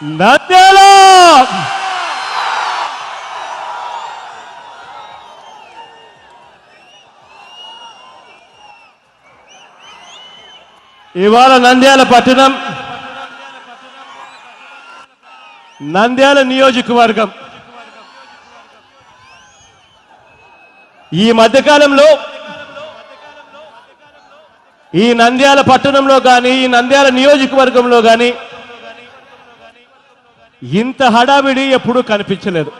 నంద్యాల ఇవాళ నంద్యాల పట్టణం, నంద్యాల నియోజకవర్గం ఈ మధ్యకాలంలో ఈ నంద్యాల పట్టణంలో కానీ ఈ నంద్యాల నియోజకవర్గంలో కానీ ఇంత హడావిడి ఎప్పుడూ కనిపించలేదు.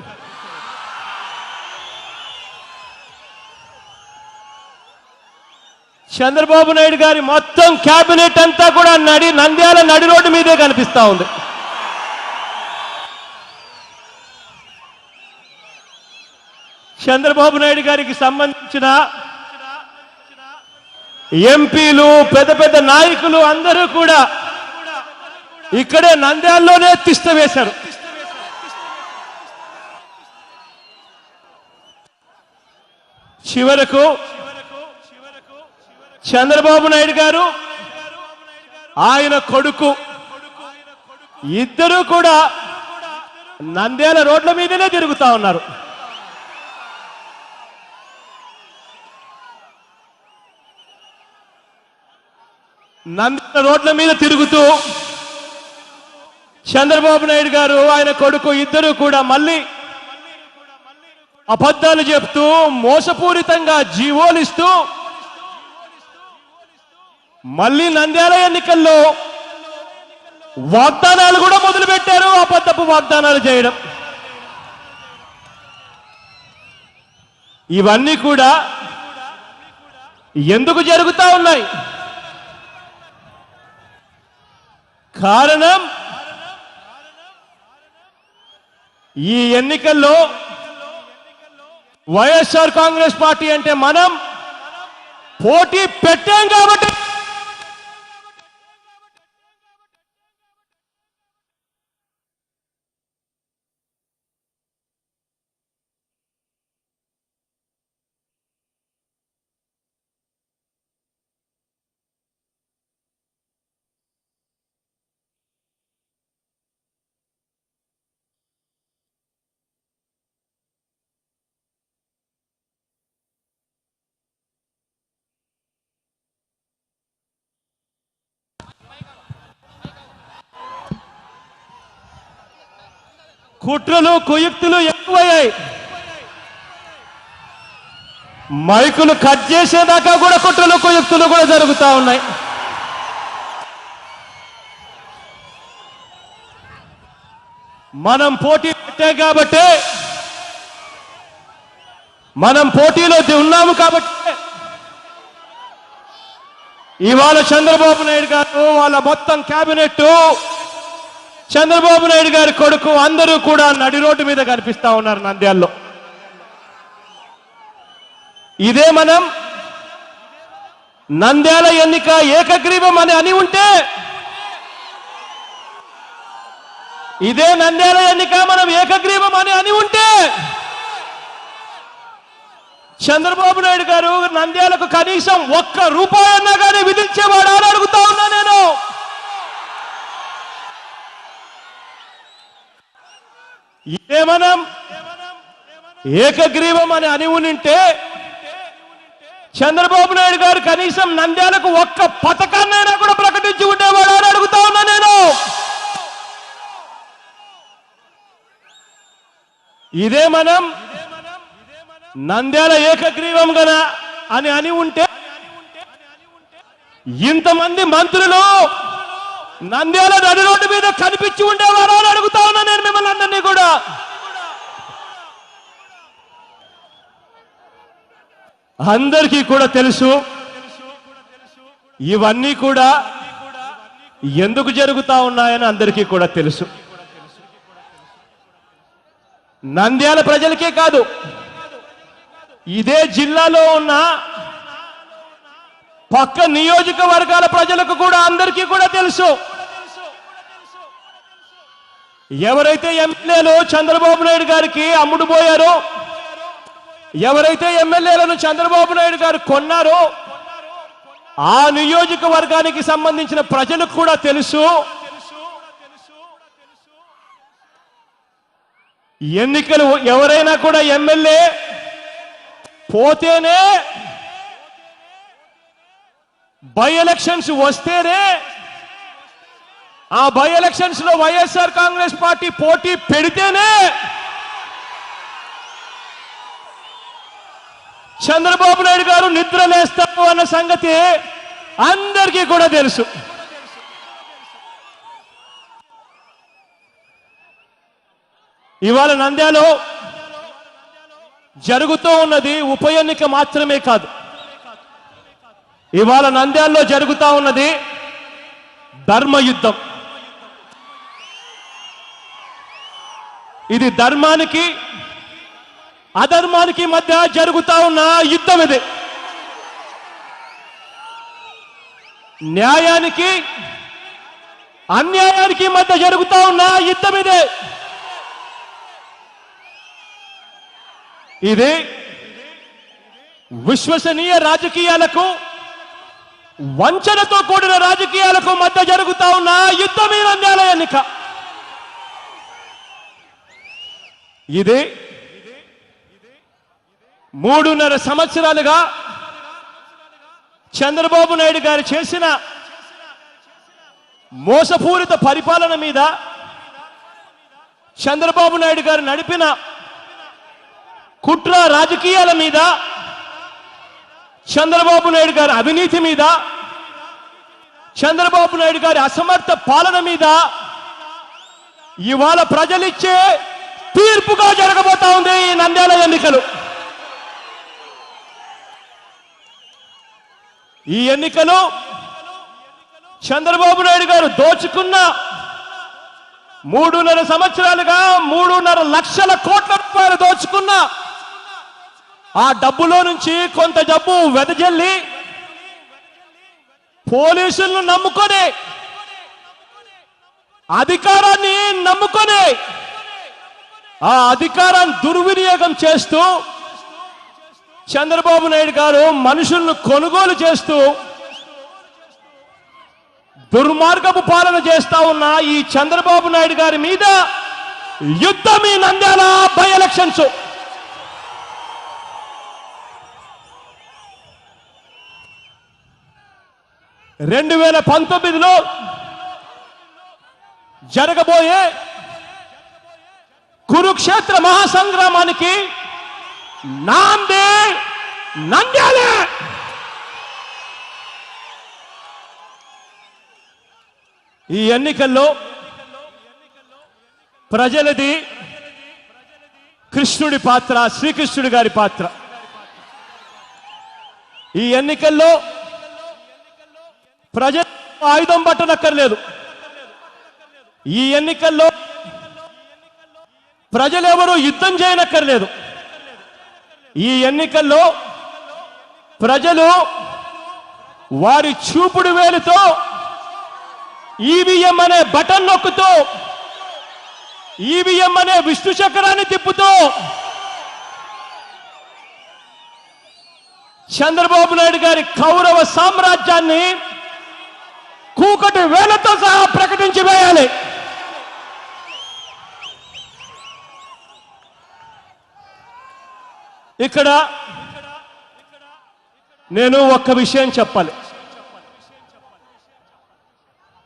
చంద్రబాబు నాయుడు గారి మొత్తం క్యాబినెట్ అంతా కూడా నంద్యాల నడి రోడ్డు మీదే కనిపిస్తా ఉంది. చంద్రబాబు నాయుడు గారికి సంబంధించిన ఎంపీలు, పెద్ద పెద్ద నాయకులు అందరూ కూడా ఇక్కడే నంద్యాలలోనే తిష్ట వేశారు. చివరకు చంద్రబాబు నాయుడు గారు, ఆయన కొడుకు ఇద్దరూ కూడా నంద్యాల రోడ్ల మీదనే తిరుగుతా ఉన్నారు. నంద్యాల రోడ్ల మీద తిరుగుతూ చంద్రబాబు నాయుడు గారు, ఆయన కొడుకు ఇద్దరు కూడా మళ్ళీ అబద్ధాలు చెప్తూ, మోసపూరితంగా జీవోలిస్తూ మళ్ళీ నంద్యాల ఎన్నికల్లో వాగ్దానాలు కూడా మొదలుపెట్టారు. అబద్ధపు వాగ్దానాలు చేయడం, ఇవన్నీ కూడా ఎందుకు జరుగుతా ఉన్నాయి? కారణం, ఈ ఎన్నికల్లో వైఎస్ఆర్ కాంగ్రెస్ పార్టీ అంటే మనం పోటీ పెట్టాం కాబట్టి కుట్రలు కుయుక్తులు ఎక్కువయ్యాయి. మైకులు కట్ చేసేదాకా కూడా కుట్రలు కుయుక్తులు కూడా జరుగుతూ ఉన్నాయి. మనం పోటీ పెట్టాం కాబట్టి, మనం పోటీలో ఉన్నాము కాబట్టి ఇవాళ చంద్రబాబు నాయుడు గారు, వాళ్ళ మొత్తం క్యాబినెట్, చంద్రబాబు నాయుడు గారి కొడుకు అందరూ కూడా నడి రోడ్డు మీద కనిపిస్తా ఉన్నారు నంద్యాలలో. ఇదే మనం నంద్యాల ఎన్నిక ఏకగ్రీవం అని ఉంటే, ఇదే నంద్యాల ఎన్నిక మనం ఏకగ్రీవం అని ఉంటే చంద్రబాబు నాయుడు గారు నంద్యాలకు కనీసం ₹1 అన్నా కానీ విధించేవాడా అని అడుగుతా ఉన్నా నేను. ఇదే మనం ఏకగ్రీవం అని ఉంటే చంద్రబాబు నాయుడు గారు కనీసం నంద్యాలకు ఒక్క పథకాన్నైనా కూడా ప్రకటించి ఉండేవాడు అని అడుగుతా ఉన్నా నేను. ఇదే మనం నంద్యాల ఏకగ్రీవం గన అని ఉంటే ఇంతమంది మంత్రులు నంద్యాల నడి రోడ్డు మీద కనిపించి ఉండేవారు అని అడుగుతా ఉన్నా నేను మిమ్మల్ని అందరినీ కూడా. అందరికీ కూడా తెలుసు ఇవన్నీ కూడా ఎందుకు జరుగుతా ఉన్నాయని అందరికీ కూడా తెలుసు. నంద్యాల ప్రజలకే కాదు, ఇదే జిల్లాలో ఉన్న పక్క నియోజకవర్గాల ప్రజలకు కూడా అందరికీ కూడా తెలుసు. ఎవరైతే ఎమ్మెల్యేలు చంద్రబాబు నాయుడు గారికి అమ్ముడుపోయారో, ఎవరైతే ఎమ్మెల్యేలను చంద్రబాబు నాయుడు గారు కొన్నారో, ఆ నియోజకవర్గానికి సంబంధించిన ప్రజలకు కూడా తెలుసు ఎన్నికలు ఎవరైనా కూడా ఎమ్మెల్యే పోతేనే, బై ఎలక్షన్స్ వస్తేనే, ఆ బై ఎలక్షన్స్ లో వైఎస్ఆర్ కాంగ్రెస్ పార్టీ పోటీ పెడితేనే చంద్రబాబు నాయుడు గారు నిద్ర లేస్తారు అన్న సంగతి అందరికీ కూడా తెలుసు. ఇవాళ నంద్యాలలో జరుగుతూ ఉన్నది ఉప ఎన్నిక మాత్రమే కాదు. ఇవాళ నంద్యాలలో జరుగుతూ ఉన్నది ధర్మయుద్ధం. ఇది ధర్మానికి అధర్మానికి మధ్య జరుగుతూ ఉన్న యుద్ధం. ఇది న్యాయానికి అన్యాయానికి మధ్య జరుగుతూ ఉన్న యుద్ధం. ఇది విశ్వసనీయ రాజకీయాలకు, వంచనతో కూడిన రాజకీయాలకు మధ్య జరుగుతూ ఉన్న యుద్ధం ఈ నంద్యాల ఎన్నిక. ఇది 3.5 సంవత్సరాలుగా చంద్రబాబు నాయుడు గారు చేసిన మోసపూరిత పరిపాలన మీద, చంద్రబాబు నాయుడు గారు నడిపిన కుట్ర రాజకీయాల మీద, చంద్రబాబు నాయుడు గారి అవినీతి మీద, చంద్రబాబు నాయుడు గారి అసమర్థ పాలన మీద ఇవాళ ప్రజలిచ్చే తీర్పుగా జరగబోతా ఉంది ఈ నంద్యాల ఎన్నికలు. ఈ ఎన్నికలు చంద్రబాబు నాయుడు గారు దోచుకున్న 3.5 సంవత్సరాలుగా 3.5 లక్షల కోట్ల రూపాయలు దోచుకున్న ఆ డబ్బులో నుంచి కొంత డబ్బు వెదజల్లి పోలీసులను నమ్ముకొని, అధికారాన్ని నమ్ముకొని, ఆ అధికారాన్ని దుర్వినియోగం చేస్తూ చంద్రబాబు నాయుడు గారు మనుషులను కొనుగోలు చేస్తూ దుర్మార్గపు పాలన చేస్తా ఉన్న ఈ చంద్రబాబు నాయుడు గారి మీద యుద్ధం ఈ నంద్యాల బై ఎలక్షన్స్. రెండు 2019లో జరగబోయే కురుక్షేత్ర మహాసంగ్రామానికి నాందే నంద్యాలే. ఈ ఎన్నికల్లో ప్రజలది కృష్ణుడి పాత్ర, శ్రీకృష్ణుడి గారి పాత్ర. ఈ ఎన్నికల్లో ప్రజలు ఆయుధం పట్టనక్కర్లేదు. ఈ ఎన్నికల్లో ప్రజలెవరూ యుద్ధం చేయనక్కర్లేదు. ఈ ఎన్నికల్లో ప్రజలు వారి చూపుడు వేలుతో ఈవీఎం అనే బటన్ నొక్కుతూ, ఈవీఎం అనే విష్ణు చక్రాన్ని తిప్పుతూ చంద్రబాబు నాయుడు గారి కౌరవ సామ్రాజ్యాన్ని కూకటి వేలతో సహా ప్రకటించి వేయాలి. ఇక్కడ నేను ఒక్క విషయం చెప్పాలి.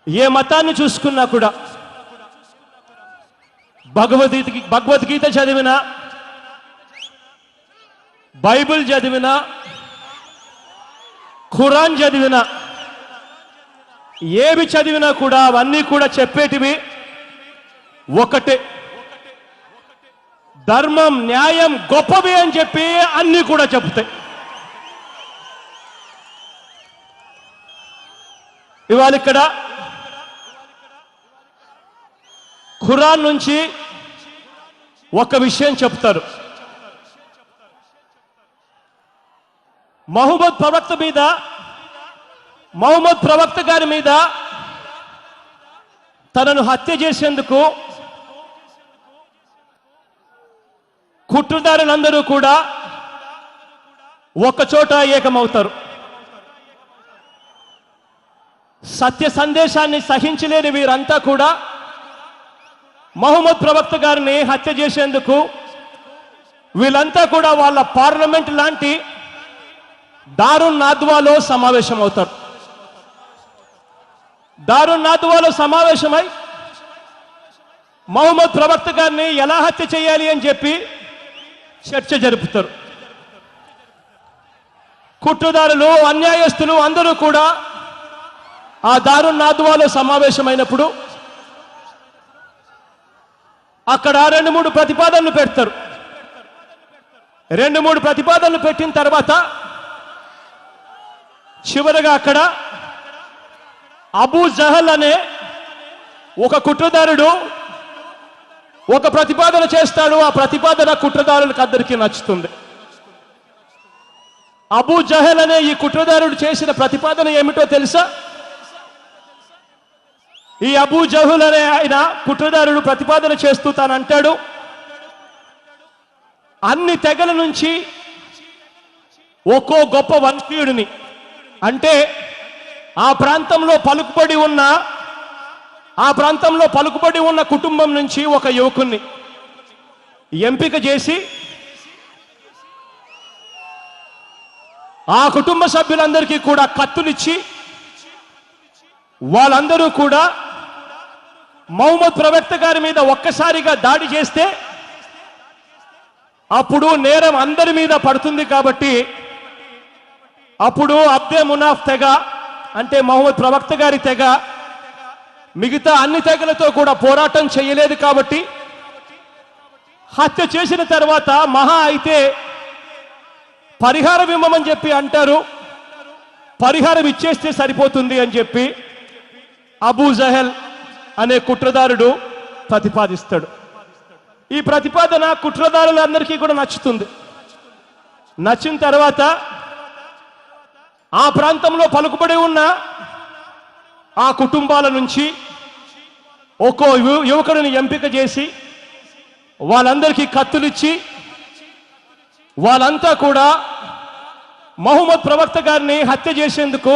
ఏ మతాన్ని చూసుకున్నా కూడా, భగవద్గీత చదివినా, బైబిల్ చదివినా, ఖురాన్ చదివినా, ఏవి చదివినా కూడా అవన్నీ కూడా చెప్పేటివి ఒకటే, ధర్మం న్యాయం గొప్పవి అని చెప్పి అన్ని కూడా చెప్తాయి. ఇవాళ ఇక్కడ ఖురాన్ నుంచి ఒక విషయం చెప్తారు. మహమ్మద్ ప్రవక్త గారి మీద తనను హత్య చేసేందుకు కుట్రదారులందరూ కూడా ఒకచోట ఏకమవుతారు. సత్య సందేశాన్ని సహించలేని వీరంతా కూడా మహమ్మద్ ప్రవక్త గారిని హత్య చేసేందుకు వీళ్ళంతా కూడా వాళ్ళ పార్లమెంట్ లాంటి దారున్ నాద్వాలో సమావేశమవుతారు. దారున్ నాద్వాలో సమావేశమై మహమ్మద్ ప్రవక్త గారిని ఎలా హత్య చేయాలి అని చెప్పి చర్చ జరుపుతారు. కుట్రదారులు, అన్యాయస్తులు అందరూ కూడా ఆ దారున్ నాద్వాలో సమావేశమైనప్పుడు అక్కడ 2-3 ప్రతిపాదనలు పెడతారు. 2-3 ప్రతిపాదనలు పెట్టిన తర్వాత చివరగా అక్కడ అబూ జహల్ అనే ఒక కుట్రదారుడు ఒక ప్రతిపాదన చేస్తాడు. ఆ ప్రతిపాదన కుట్రదారులకు అందరికీ నచ్చుతుంది. అబూ జహల్ అనే ఈ కుట్రదారుడు చేసిన ప్రతిపాదన ఏమిటో తెలుసా? ఈ అబూ జహల్ అనే ఆయన కుట్రదారుడు ప్రతిపాదన చేస్తూ తానంటాడు, అన్ని తెగల నుంచి ఒక్కో గొప్ప వంశీయుడిని, అంటే ఆ ప్రాంతంలో పలుకుబడి ఉన్న కుటుంబం నుంచి ఒక యువకుణ్ణి ఎంపిక చేసి ఆ కుటుంబ సభ్యులందరికీ కూడా కత్తులిచ్చి వాళ్ళందరూ కూడా మహమ్మద్ ప్రవక్త గారి మీద ఒక్కసారిగా దాడి చేస్తే అప్పుడు నేరం అందరి మీద పడుతుంది. కాబట్టి అప్పుడు అబ్దే మునాఫ్ తెగ, అంటే మహమ్మద్ ప్రవక్త గారి తెగ మిగతా అన్ని తెగలతో కూడా పోరాటం చేయలేదు. కాబట్టి హత్య చేసిన తర్వాత మహా అయితే పరిహారం ఇవ్వమని చెప్పి అంటారు. పరిహారం ఇచ్చేస్తే సరిపోతుంది అని చెప్పి అబూ జహల్ అనే కుట్రదారుడు ప్రతిపాదిస్తాడు. ఈ ప్రతిపాదన కుట్రదారులందరికీ కూడా నచ్చుతుంది. నచ్చిన తర్వాత ఆ ప్రాంతంలో పలుకుబడి ఉన్న ఆ కుటుంబాల నుంచి ఒక్కో యువకుడిని ఎంపిక చేసి వాళ్ళందరికీ కత్తులిచ్చి వాళ్ళంతా కూడా మహమ్మద్ ప్రవక్త గారిని హత్య చేసేందుకు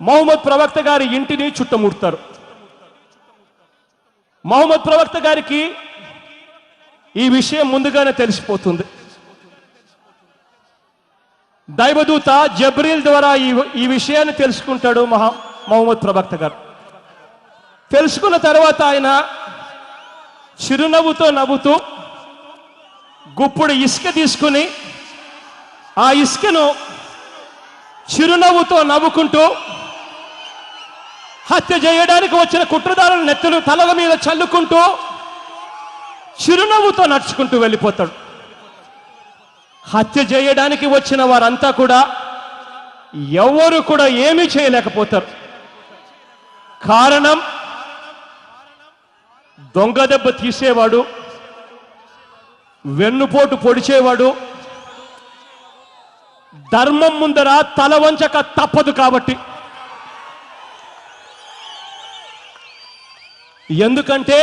మహమ్మద్ ప్రవక్త గారి ఇంటిని చుట్టుముడతారు. మహమ్మద్ ప్రవక్త గారికి ఈ విషయం ముందుగానే తెలిసిపోతుంది. దైవదూత జబ్రీల్ ద్వారా ఈ విషయాన్ని తెలుసుకుంటాడు మహమ్మద్ ప్రవక్త గారు. తెలుసుకున్న తర్వాత ఆయన చిరునవ్వుతో నవ్వుతూ గుప్పుడు ఇసుక తీసుకుని ఆ ఇసుకను చిరునవ్వుతో నవ్వుకుంటూ హత్య చేయడానికి వచ్చిన కుట్రదారుల నెత్తులు తల మీద చల్లుకుంటూ చిరునవ్వుతో నడుచుకుంటూ వెళ్ళిపోతాడు. హత్య చేయడానికి వచ్చిన వారంతా కూడా ఎవరు కూడా ఏమీ చేయలేకపోతారు. కారణం, దొంగ దెబ్బ తీసేవాడు, వెన్నుపోటు పొడిచేవాడు ధర్మం ముందర తల వంచక తప్పదు. కాబట్టి ఎందుకంటే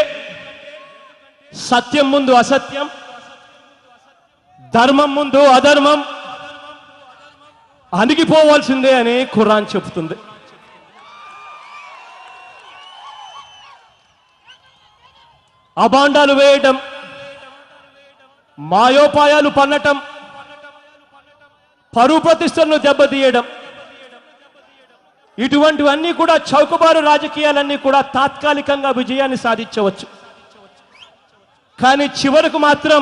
సత్యం ముందు అసత్యం, ధర్మం ముందు అధర్మం అణిగిపోవాల్సిందే అని ఖురాన్ చెబుతుంది. అబాండాలు వేయటం, మాయోపాయాలు పన్నటం, పరువు ప్రతిష్టలను దెబ్బతీయడం, ఇటువంటివన్నీ కూడా చౌకబారు రాజకీయాలన్నీ కూడా తాత్కాలికంగా విజయాన్ని సాధించవచ్చు. కానీ చివరకు మాత్రం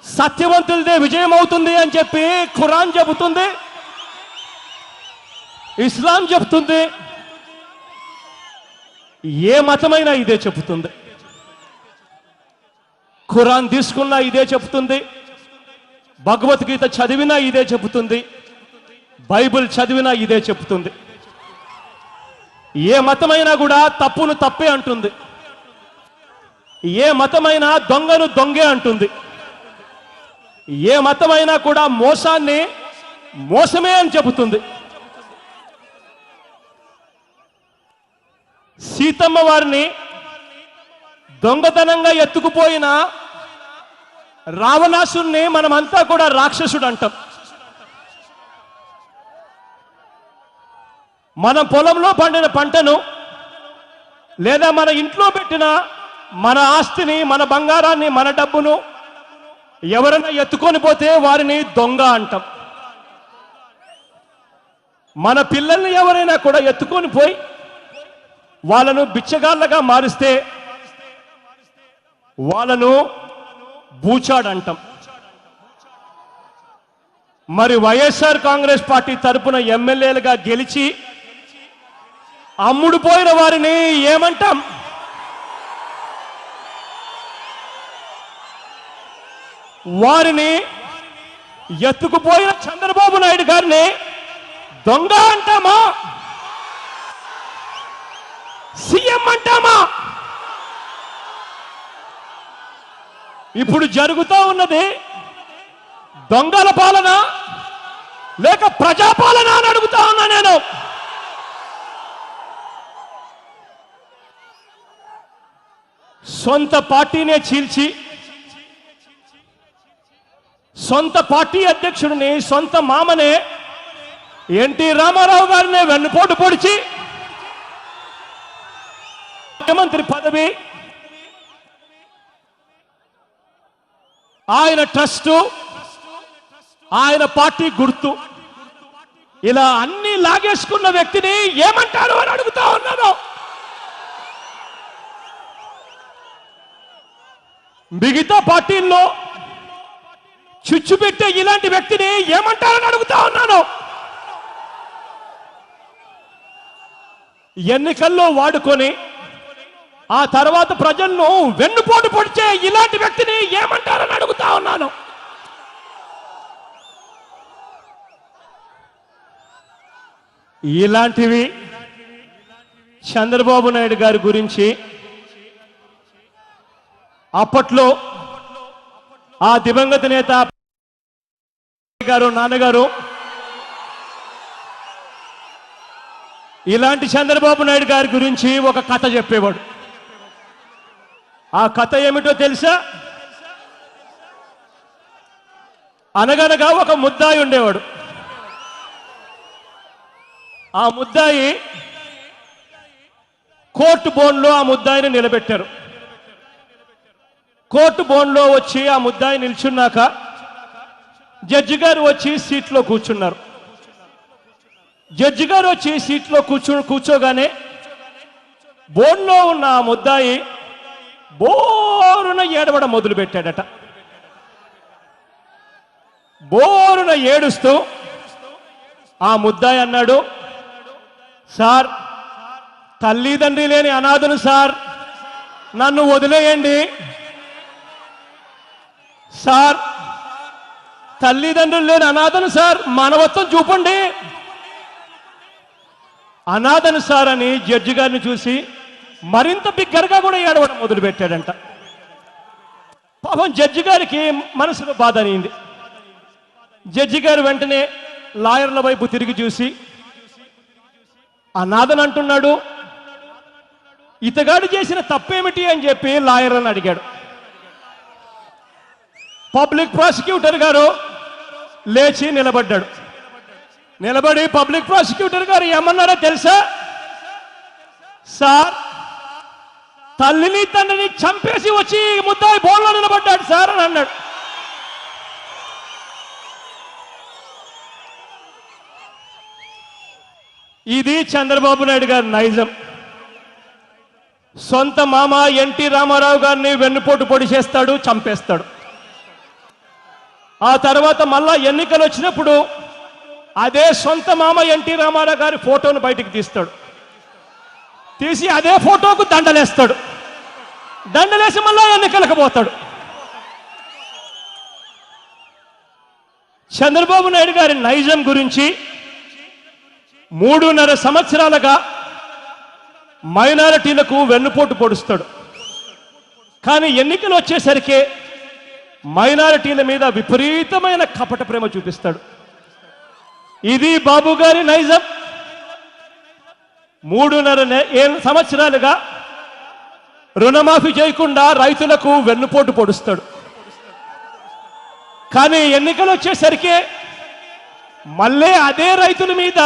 సత్యవంతులదే విజయం అవుతుంది అని చెప్పి ఖురాన్ చెబుతుంది, ఇస్లాం చెబుతుంది, ఏ మతమైనా ఇదే చెబుతుంది. ఖురాన్ తీసుకున్నా ఇదే చెబుతుంది, భగవద్గీత చదివినా ఇదే చెబుతుంది, బైబిల్ చదివినా ఇదే చెబుతుంది. ఏ మతమైనా కూడా తప్పును తప్పే అంటుంది, ఏ మతమైనా దొంగను దొంగే అంటుంది, ఏ మతమైనా కూడా మోసాన్ని మోసమే అని చెబుతుంది. సీతమ్మ వారిని దొంగతనంగా ఎత్తుకుపోయిన రావణాసుని మనమంతా కూడా రాక్షసుడు అంటాం. మన పొలంలో పండిన పంటను లేదా మన ఇంట్లో పెట్టిన మన ఆస్తిని, మన బంగారాన్ని, మన డబ్బును ఎవరైనా ఎత్తుకొని పోతే వారిని దొంగ అంటాం. మన పిల్లల్ని ఎవరైనా కూడా ఎత్తుకొని పోయి వాళ్ళను బిచ్చగాళ్ళగా మారిస్తే వాళ్ళను బూచాడంటాం. మరి వైఎస్ఆర్ కాంగ్రెస్ పార్టీ తరపున ఎమ్మెల్యేలుగా గెలిచి అమ్ముడు పోయిన వారిని ఏమంటాం? వారిని ఎత్తుకుపోయిన చంద్రబాబు నాయుడు గారిని దొంగ అంటామా? సీఎం అంటామా? ఇప్పుడు జరుగుతూ ఉన్నది దొంగల పాలన లేక ప్రజాపాలన అని అడుగుతా ఉన్నా నేను. సొంత పార్టీనే చీల్చి, సొంత పార్టీ అధ్యక్షుడిని, సొంత మామనే ఎన్టీ రామారావు గారిని వెన్నుపోటు పొడిచి ముఖ్యమంత్రి పదవి, ఆయన ట్రస్టు, ఆయన పార్టీ గుర్తు, ఇలా అన్ని లాగేసుకున్న వ్యక్తిని ఏమంటారు అని అడుగుతా ఉన్నాను. మిగతా పార్టీల్లో చిచ్చు పెట్టే ఇలాంటి వ్యక్తిని ఏమంటారని అడుగుతా ఉన్నాను. ఎన్నికల్లో వాడుకొని ఆ తర్వాత ప్రజలను వెన్నుపోటు పొడిచే ఇలాంటి వ్యక్తిని ఏమంటారని అడుగుతా ఉన్నాను. ఇలాంటివి చంద్రబాబు నాయుడు గారి గురించి అప్పట్లో ఆ దివంగత నేత గారు, నాన్నగారు ఇలాంటి చంద్రబాబు నాయుడు గారి గురించి ఒక కథ చెప్పేవాడు. ఆ కథ ఏమిటో తెలుసా? అనగనగా ఒక ముద్దాయి ఉండేవాడు. ఆ ముద్దాయి కోర్టు బోన్లో ఆ ముద్దాయిని నిలబెట్టారు. కోర్టు బోన్లో వచ్చి ఆ ముద్దాయి నిల్చున్నాక జడ్జి గారు వచ్చి సీట్లో కూర్చున్నారు. జడ్జి గారు వచ్చి సీట్లో కూర్చోగానే బోన్లో ఉన్న ఆ ముద్దాయి బోరున ఏడవడం మొదలు పెట్టాడట. బోరున ఏడుస్తూ ఆ ముద్దాయి అన్నాడు, సార్, తల్లిదండ్రి లేని అనాథను సార్, నన్ను వదిలేయండి సార్, తల్లిదండ్రులు లేని అనాథను సార్, మానవత్వం చూపండి, అనాథను సార్ అని జడ్జి గారిని చూసి మరింత బిగ్గరగా కూడా ఏడవడం మొదలు పెట్టాడంట. పాపం జడ్జి గారికి మనసులో బాధ అనింది. జడ్జి గారు వెంటనే లాయర్ల వైపు తిరిగి చూసి, అనాథను అంటున్నాడు, ఇతగాడు చేసిన తప్పేమిటి అని చెప్పి లాయర్లను అడిగాడు. పబ్లిక్ ప్రాసిక్యూటర్ గారు లేచి నిలబడ్డాడు. నిలబడి పబ్లిక్ ప్రాసిక్యూటర్ గారు ఏమన్నారో తెలుసా? సార్, తల్లిని తండ్రిని చంపేసి వచ్చి ముద్దాయి బోన్లో నిలబడ్డాడు సార్ అని అన్నాడు. ఇది చంద్రబాబు నాయుడు గారి నైజం. సొంత మామ ఎన్టీ రామారావు గారిని వెన్నుపోటు పొడి చేస్తాడు, చంపేస్తాడు. ఆ తర్వాత మళ్ళా ఎన్నికలు వచ్చినప్పుడు అదే సొంత మామ ఎన్టీ రామారావు గారి ఫోటోను బయటికి తీస్తాడు. తీసి అదే ఫోటోకు దండలేస్తాడు. దండలేసి మళ్ళా ఎన్నికలకు పోతాడు. చంద్రబాబు నాయుడు గారి నైజం గురించి 3.5 సంవత్సరాలుగా మైనారిటీలకు వెన్నుపోటు పొడుస్తాడు. కానీ ఎన్నికలు వచ్చేసరికి మైనారిటీల మీద విపరీతమైన కపట ప్రేమ చూపిస్తాడు. ఇది బాబు గారి నైజం. 3.5 సంవత్సరాలుగా రుణమాఫీ చేయకుండా రైతులకు వెన్నుపోటు పొడుస్తాడు. కానీ ఎన్నికలు వచ్చేసరికి మళ్ళీ అదే రైతుల మీద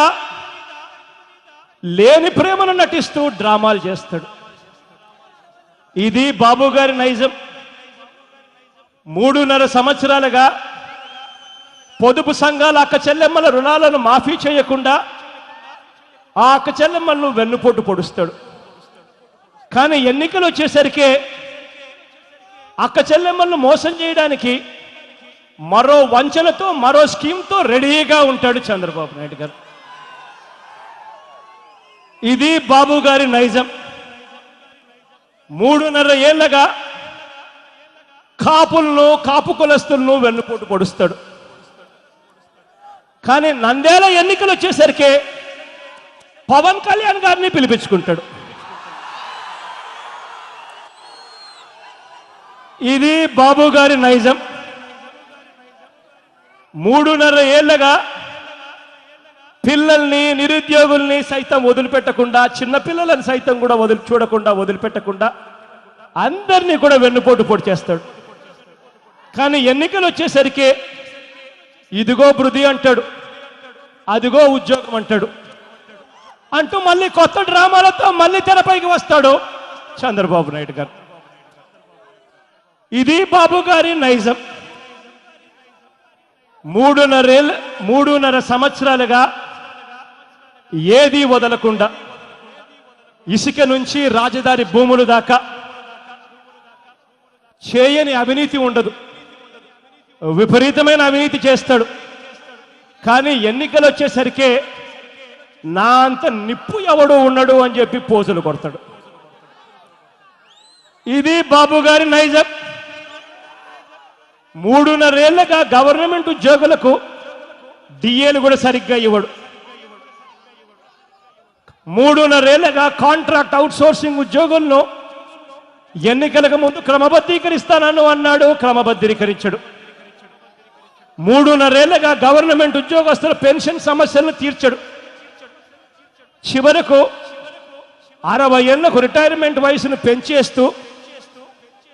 లేని ప్రేమను నటిస్తూ డ్రామాలు చేస్తాడు. ఇది బాబు గారి నైజం. 3.5 సంవత్సరాలుగా పొదుపు సంఘాల అక్క చెల్లెమ్మల రుణాలను మాఫీ చేయకుండా ఆ అక్క చెల్లెమ్మలను వెన్నుపోటు పొడుస్తాడు. కానీ ఎన్నికలు వచ్చేసరికి అక్క చెల్లెమ్మలను మోసం చేయడానికి మరో వంచనతో మరో స్కీమ్తో రెడీగా ఉంటాడు చంద్రబాబు నాయుడు గారు. ఇది బాబు గారి నైజం. 3.5 ఏళ్లగా కాపులను కాపు కులస్తులను వెన్నుపోటు పొడుస్తాడు. కానీ నంద్యాల ఎన్నికలు వచ్చేసరికి పవన్ కళ్యాణ్ గారిని పిలిపించుకుంటాడు. ఇది బాబు గారి నైజం. 3.5 ఏళ్లగా పిల్లల్ని నిరుద్యోగుల్ని సైతం వదిలిపెట్టకుండా, చిన్నపిల్లలను సైతం కూడా వదిలిపెట్టకుండా అందరినీ కూడా వెన్నుపోటు పొడి చేస్తాడు. కానీ ఎన్నికలు వచ్చేసరికి ఇదిగో బృది అంటాడు, అదిగో ఉద్యోగం అంటాడు అంటూ మళ్ళీ కొత్త డ్రామాలతో మళ్ళీ తెరపైకి వస్తాడు చంద్రబాబు నాయుడు గారు. ఇది బాబు గారి నైజం. 3.5 సంవత్సరాలుగా ఏది వదలకుండా ఇసుక నుంచి రాజధాని భూములు దాకా చేయని అవినీతి ఉండదు. విపరీతమైన అవినీతి చేస్తాడు. కానీ ఎన్నికలు వచ్చేసరికి నా అంత నిప్పు ఎవడు ఉన్నాడు అని చెప్పి పోజులు కొడతాడు. ఇది బాబు గారి నైజం. 3.5 ఏళ్లుగా గవర్నమెంట్ ఉద్యోగులకు డిఏలు కూడా సరిగ్గా ఇవ్వడు. 3.5 ఏళ్లుగా కాంట్రాక్ట్ అవుట్సోర్సింగ్ ఉద్యోగులను ఎన్నికలకు ముందు క్రమబద్ధీకరిస్తానని అన్నాడు, క్రమబద్ధీకరించడు. 3.5 ఏళ్లుగా గవర్నమెంట్ ఉద్యోగస్తుల పెన్షన్ సమస్యలను తీర్చడు. చివరకు 60 ఏళ్లకు రిటైర్మెంట్ వయసును పెంచేస్తూ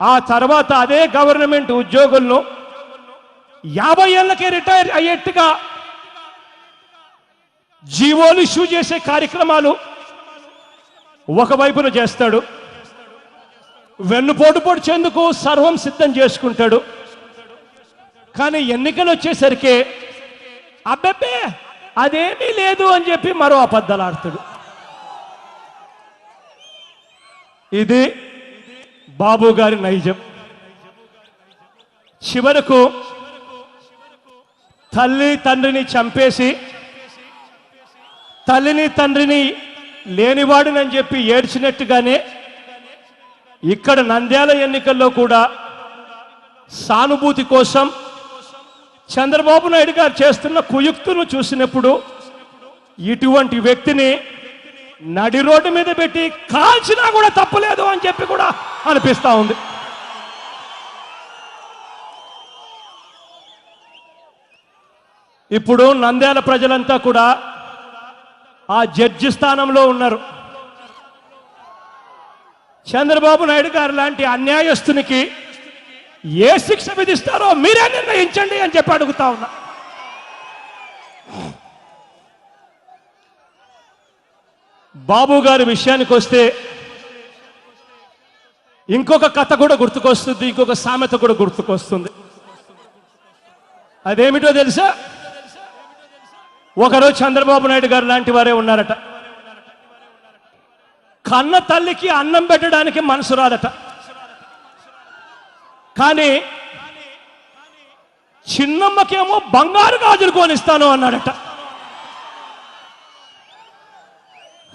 ఆ తర్వాత అదే గవర్నమెంట్ ఉద్యోగులను 50 ఏళ్లకే రిటైర్ అయ్యేట్టుగా జీవోలు ఇష్యూ చేసే కార్యక్రమాలు ఒకవైపున చేస్తాడు. వెన్నుపోటు పొడిచేందుకు సర్వం సిద్ధం చేసుకుంటాడు. కానీ ఎన్నికలు వచ్చేసరికి అబ్బెబ్బే అదేమీ లేదు అని చెప్పి మరో అబద్ధాలాడతాడు. ఇది బాబు గారి నైజం. చివరకు తల్లి తండ్రిని చంపేసి తల్లిని తండ్రిని లేనివాడినని చెప్పి ఏడ్చినట్టుగానే ఇక్కడ నంద్యాల ఎన్నికల్లో కూడా సానుభూతి కోసం చంద్రబాబు నాయుడు గారు చేస్తున్న కుయుక్తును చూసినప్పుడు ఇటువంటి వ్యక్తిని నడి రోడ్డు మీద పెట్టి కాల్చినా కూడా తప్పులేదు అని చెప్పి కూడా అనిపిస్తా ఉంది. ఇప్పుడు నంద్యాల ప్రజలంతా కూడా ఆ జడ్జి స్థానంలో ఉన్నారు. చంద్రబాబు నాయుడు గారు లాంటి అన్యాయస్తునికి ఏ శిక్ష విధిస్తారో మీరే నిర్ణయించండి అని చెప్పి అడుగుతా ఉన్నా. బాబు గారి విషయానికి వస్తే ఇంకొక కథ కూడా గుర్తుకొస్తుంది, ఇంకొక సామెత కూడా గుర్తుకొస్తుంది. అదేమిటో తెలుసా? ఒకరోజు చంద్రబాబు నాయుడు గారు లాంటి వారే ఉన్నారట. కన్న తల్లికి అన్నం పెట్టడానికి మనసు రాదట. కానీ చిన్నమ్మకేమో బంగారు గాజులు కొనిస్తాను అన్నాడట.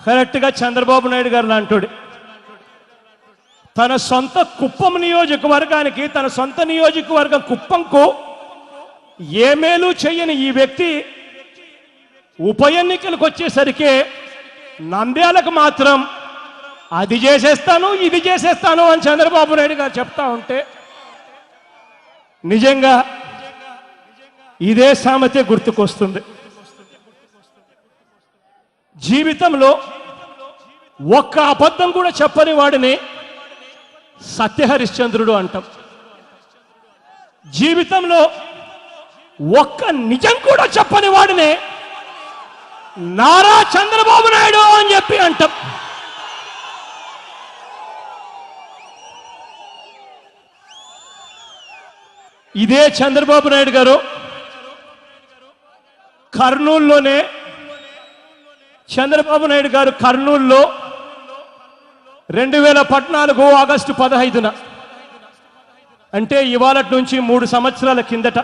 కరెక్ట్గా చంద్రబాబు నాయుడు గారు లాంటి తన సొంత కుప్పం నియోజకవర్గానికి, తన సొంత నియోజకవర్గం కుప్పంకు ఏ మేలు చెయ్యని ఈ వ్యక్తి ఉప ఎన్నికలకు వచ్చేసరికి నంద్యాలకు మాత్రం అది చేసేస్తాను ఇది చేసేస్తాను అని చంద్రబాబు నాయుడు గారు చెప్తా ఉంటే నిజంగా ఇదే సామెతే గుర్తుకొస్తుంది. జీవితంలో ఒక్క అబద్ధం కూడా చెప్పని వాడిని సత్యహరిశ్చంద్రుడు అంటాం. జీవితంలో ఒక్క నిజం కూడా చెప్పని వాడిని నారా చంద్రబాబు నాయుడు అని చెప్పి అంటాం. ఇదే చంద్రబాబు నాయుడు గారు కర్నూలులోనే చంద్రబాబు నాయుడు గారు కర్నూలులో 2014 ఆగస్టు 15న అంటే ఇవాళ నుంచి 3 సంవత్సరాల కిందట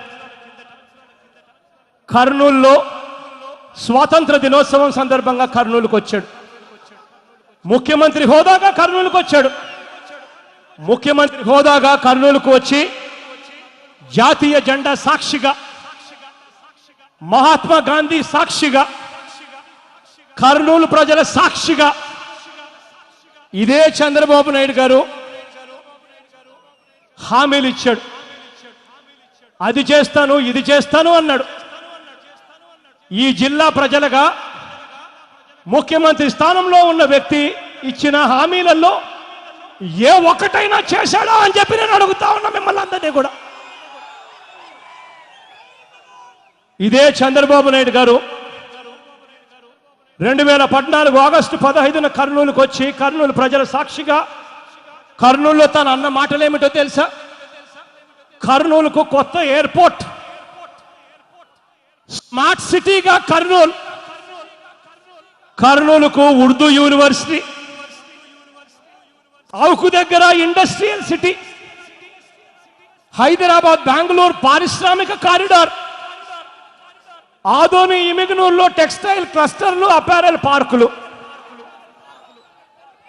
కర్నూలులో స్వాతంత్ర దినోత్సవం సందర్భంగా కర్నూలుకు వచ్చాడు. ముఖ్యమంత్రి హోదాగా కర్నూలుకు వచ్చాడు. ముఖ్యమంత్రి హోదాగా కర్నూలుకు వచ్చి జాతీయ జెండా సాక్షిగా, మహాత్మా గాంధీ సాక్షిగా, కర్నూలు ప్రజల సాక్షిగా ఇదే చంద్రబాబు నాయుడు గారు హామీలు ఇచ్చాడు. అది చేస్తాను, ఇది చేస్తాను అన్నాడు. ఈ జిల్లా ప్రజలుగా ముఖ్యమంత్రి స్థానంలో ఉన్న వ్యక్తి ఇచ్చిన హామీలలో ఏ ఒక్కటైనా చేశాడా అని చెప్పి నేను అడుగుతా ఉన్నా మిమ్మల్ని అందరినీ కూడా. ఇదే చంద్రబాబు నాయుడు గారు 2014 ఆగస్టు 15న కర్నూలుకు వచ్చి కర్నూలు ప్రజల సాక్షిగా కర్నూలులో తను అన్న మాటలేమిటో తెలుసా? కర్నూలుకు కొత్త ఎయిర్పోర్ట్, స్మార్ట్ సిటీగా కర్నూలుకు ఉర్దూ యూనివర్సిటీ, అవుకు దగ్గర ఇండస్ట్రియల్ సిటీ, హైదరాబాద్ బెంగళూరు పారిశ్రామిక కారిడార్, ఆదోని ఇమిగనూరులో టెక్స్టైల్ క్లస్టర్లు, అపారెల్ పార్కులు,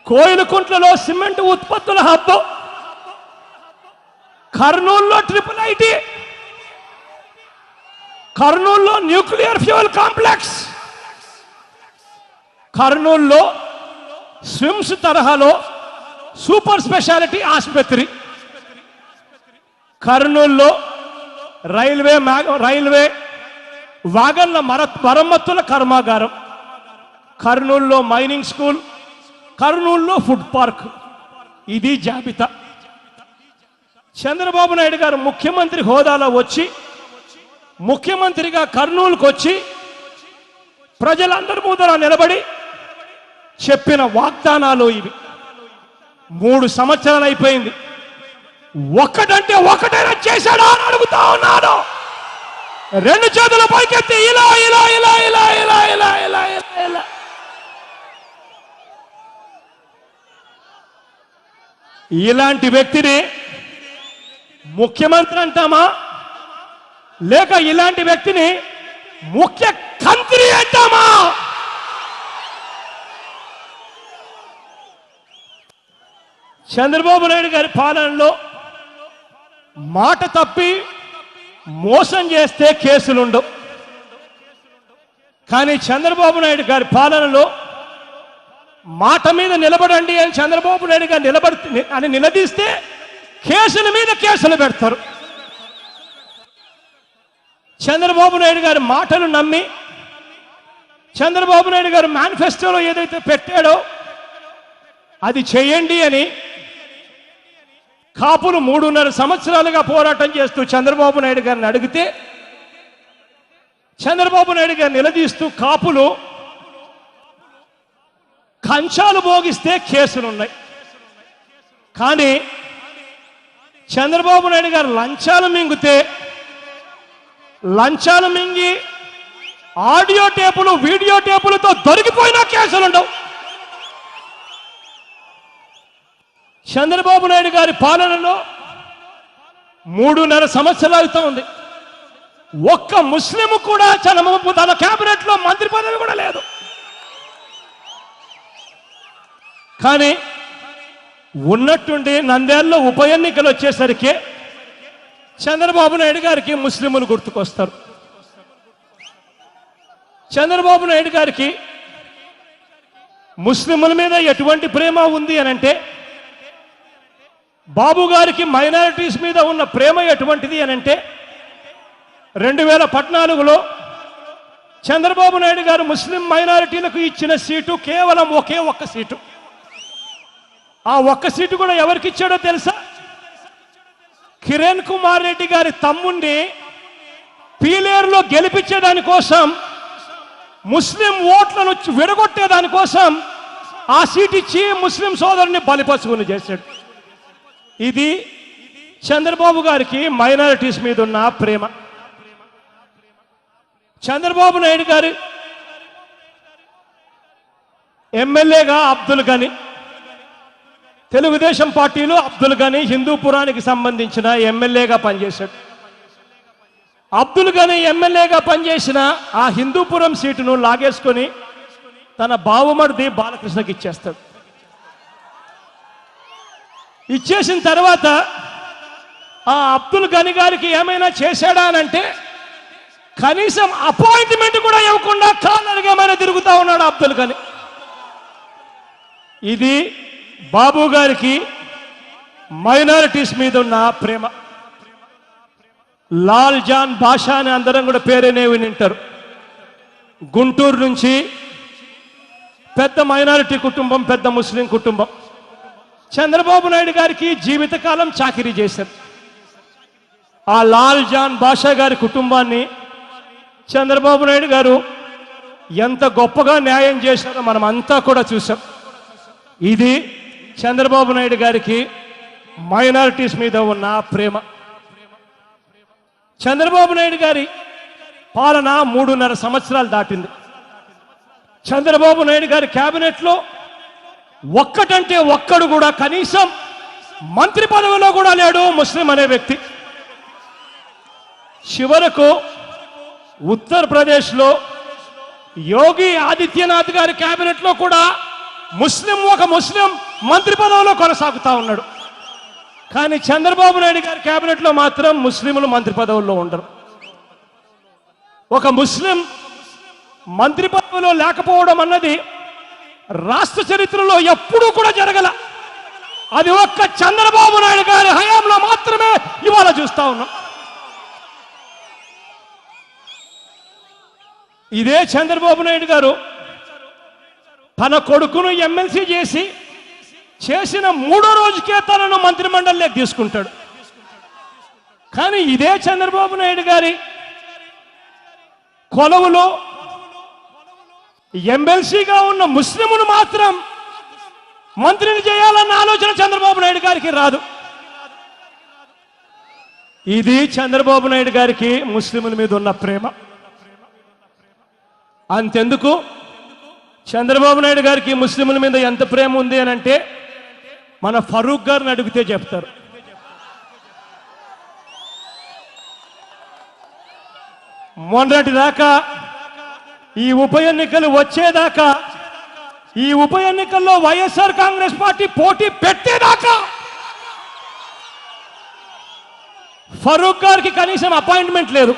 కోయిలకుంట్లలో సిమెంట్ ఉత్పత్తుల హబ్, కర్నూలులో IIIT, కర్నూలులో న్యూక్లియర్ ఫ్యూయల్ కాంప్లెక్స్, కర్నూలులో స్విమ్స్ తరహాలో సూపర్ స్పెషాలిటీ ఆసుపత్రి, కర్నూలులో రైల్వే వాగన్ల మరమ్మతుల కర్మాగారం, కర్నూలులో మైనింగ్ స్కూల్, కర్నూలులో ఫుడ్ పార్క్. ఇది జాబితా. చంద్రబాబు నాయుడు గారు ముఖ్యమంత్రి హోదాలో వచ్చి ముఖ్యమంత్రిగా కర్నూలుకు వచ్చి ప్రజలందరి ముందర నిలబడి చెప్పిన వాగ్దానాలు ఇవి. 3 సంవత్సరాలు అయిపోయింది. ఒక్కటంటే ఒకటైనా చేశాడా అని అడుగుతా ఉన్నాను. 2 చేతుల పైకెత్తి ఇలా ఇలా ఇలా ఇలా ఇలా ఇలా ఇలా ఇలా. ఇలాంటి వ్యక్తిని ముఖ్యమంత్రి అంటామా, లేక ఇలాంటి వ్యక్తిని ముఖ్య మంత్రి అంటామా? చంద్రబాబు నాయుడు గారి పాలనలో మాట తప్పి మోసం చేస్తే కేసులుండవు. కానీ చంద్రబాబు నాయుడు గారి పాలనలో మాట మీద నిలబడండి అని చంద్రబాబు నాయుడు గారు నిలదీస్తే కేసుల మీద కేసులు పెడతారు. చంద్రబాబు నాయుడు గారి మాటలు నమ్మి చంద్రబాబు నాయుడు గారు మేనిఫెస్టోలో ఏదైతే పెట్టాడో అది చేయండి అని కాపులు 3.5 సంవత్సరాలుగా పోరాటం చేస్తూ చంద్రబాబు నాయుడు గారిని అడిగితే చంద్రబాబు నాయుడు గారు నిలదీస్తూ కాపులు కంచాలు భోగిస్తే కేసులున్నాయి. కానీ చంద్రబాబు నాయుడు గారు లంచాలు మింగి ఆడియో టేపులు, వీడియో టేపులతో దొరికిపోయినా కేసులుండవు. చంద్రబాబు నాయుడు గారి పాలనలో 3.5 సంవత్సరాలతో ఉంది. ఒక్క ముస్లిం కూడా తన కేబినెట్ లో మంత్రి పదవి కూడా లేదు. కానీ ఉన్నట్టుండి నంద్యాలలో ఉప ఎన్నికలు వచ్చేసరికి చంద్రబాబు నాయుడు గారికి ముస్లింలు గుర్తుకొస్తారు. చంద్రబాబు నాయుడు గారికి ముస్లింల మీద ఎటువంటి ప్రేమ ఉంది అనంటే, బాబు గారికి మైనారిటీస్ మీద ఉన్న ప్రేమ ఎటువంటిది అనంటే, 2014లో చంద్రబాబు నాయుడు గారు ముస్లిం మైనారిటీలకు ఇచ్చిన సీటు కేవలం ఒకే ఒక్క సీటు. ఆ ఒక్క సీటు కూడా ఎవరికి ఇచ్చాడో తెలుసా? కిరణ్ కుమార్ రెడ్డి గారి తమ్ముణ్ణి పీలేరులో గెలిపించేదాని కోసం, ముస్లిం ఓట్లను విడగొట్టేదాని కోసం ఆ సీట్ ఇచ్చి ముస్లిం సోదరుని బలిపశువుని చేశాడు. ఇది చంద్రబాబు గారికి మైనారిటీస్ మీద ఉన్న ప్రేమ. చంద్రబాబు నాయుడు గారు ఎమ్మెల్యేగా అబ్దుల్ గని, తెలుగుదేశం పార్టీలో అబ్దుల్ గని హిందూపురానికి సంబంధించిన ఎమ్మెల్యేగా పనిచేశాడు. అబ్దుల్ గని ఎమ్మెల్యేగా పనిచేసిన ఆ హిందూపురం సీటును లాగేసుకొని తన బావమరిది బాలకృష్ణకి ఇచ్చేస్తాడు. ఇచ్చేసిన తర్వాత ఆ అబ్దుల్ గని గారికి ఏమైనా చేశాడా అనంటే కనీసం అపాయింట్మెంట్ కూడా ఇవ్వకుండా కాలరిగేమైనా తిరుగుతా ఉన్నాడు అబ్దుల్ గని. ఇది బాబు గారికి మైనారిటీస్ మీద ఉన్న ప్రేమ. లాల్ జాన్ బాషా అని అందరం కూడా పేరేనే వినింటారు. గుంటూరు నుంచి పెద్ద మైనారిటీ కుటుంబం, పెద్ద ముస్లిం కుటుంబం. చంద్రబాబు నాయుడు గారికి జీవితకాలం చాకిరీ చేశారు. ఆ లాల్ జాన్ బాషా గారి కుటుంబాన్ని చంద్రబాబు నాయుడు గారు ఎంత గొప్పగా న్యాయం చేశారో మనం అంతా కూడా చూసాం. ఇది చంద్రబాబు నాయుడు గారికి మైనారిటీస్ మీద ఉన్న ప్రేమ. చంద్రబాబు నాయుడు గారి పాలన 3.5 సంవత్సరాలు దాటింది. చంద్రబాబు నాయుడు గారి క్యాబినెట్లో ఒక్కటంటే ఒక్కడు కూడా కనీసం మంత్రి పదవిలో కూడా లేడు ముస్లిం అనే వ్యక్తి. చివరకు ఉత్తరప్రదేశ్లో యోగి ఆదిత్యనాథ్ గారి క్యాబినెట్లో కూడా ఒక ముస్లిం మంత్రి పదవిలో కొనసాగుతా ఉన్నాడు. కానీ చంద్రబాబు నాయుడు గారి క్యాబినెట్లో మాత్రం ముస్లింలు మంత్రి పదవుల్లో ఉండరు. ఒక ముస్లిం మంత్రి పదవిలో లేకపోవడం అన్నది రాష్ట్ర చరిత్రలో ఎప్పుడూ కూడా జరగల. అది ఒక్క చంద్రబాబు నాయుడు గారి హయాంలో మాత్రమే ఇవాళ చూస్తా ఉన్నాం. ఇదే చంద్రబాబు నాయుడు గారు తన కొడుకును ఎమ్మెల్సీ చేసిన 3వ రోజుకే తనను మంత్రిమండలిలోకి తీసుకుంటాడు. కానీ ఇదే చంద్రబాబు నాయుడు గారి కొలువులో ఎమ్మెల్సీగా ఉన్న ముస్లింను మాత్రం మంత్రిని చేయాలన్న ఆలోచన చంద్రబాబు నాయుడు గారికి రాదు. ఇది చంద్రబాబు నాయుడు గారికి ముస్లింల మీద ఉన్న ప్రేమ. అంతెందుకు చంద్రబాబు నాయుడు గారికి ముస్లింల మీద ఎంత ప్రేమ ఉంది అని అంటే మన ఫరూక్ గారిని అడిగితే చెప్తారు. మొన్నటి దాకా ఈ ఉప ఎన్నికలు వచ్చేదాకా, ఈ ఉప ఎన్నికల్లో వైఎస్ఆర్ కాంగ్రెస్ పార్టీ పోటీ పెట్టేదాకా ఫరూక్ గారికి కనీసం అపాయింట్మెంట్ లేదు.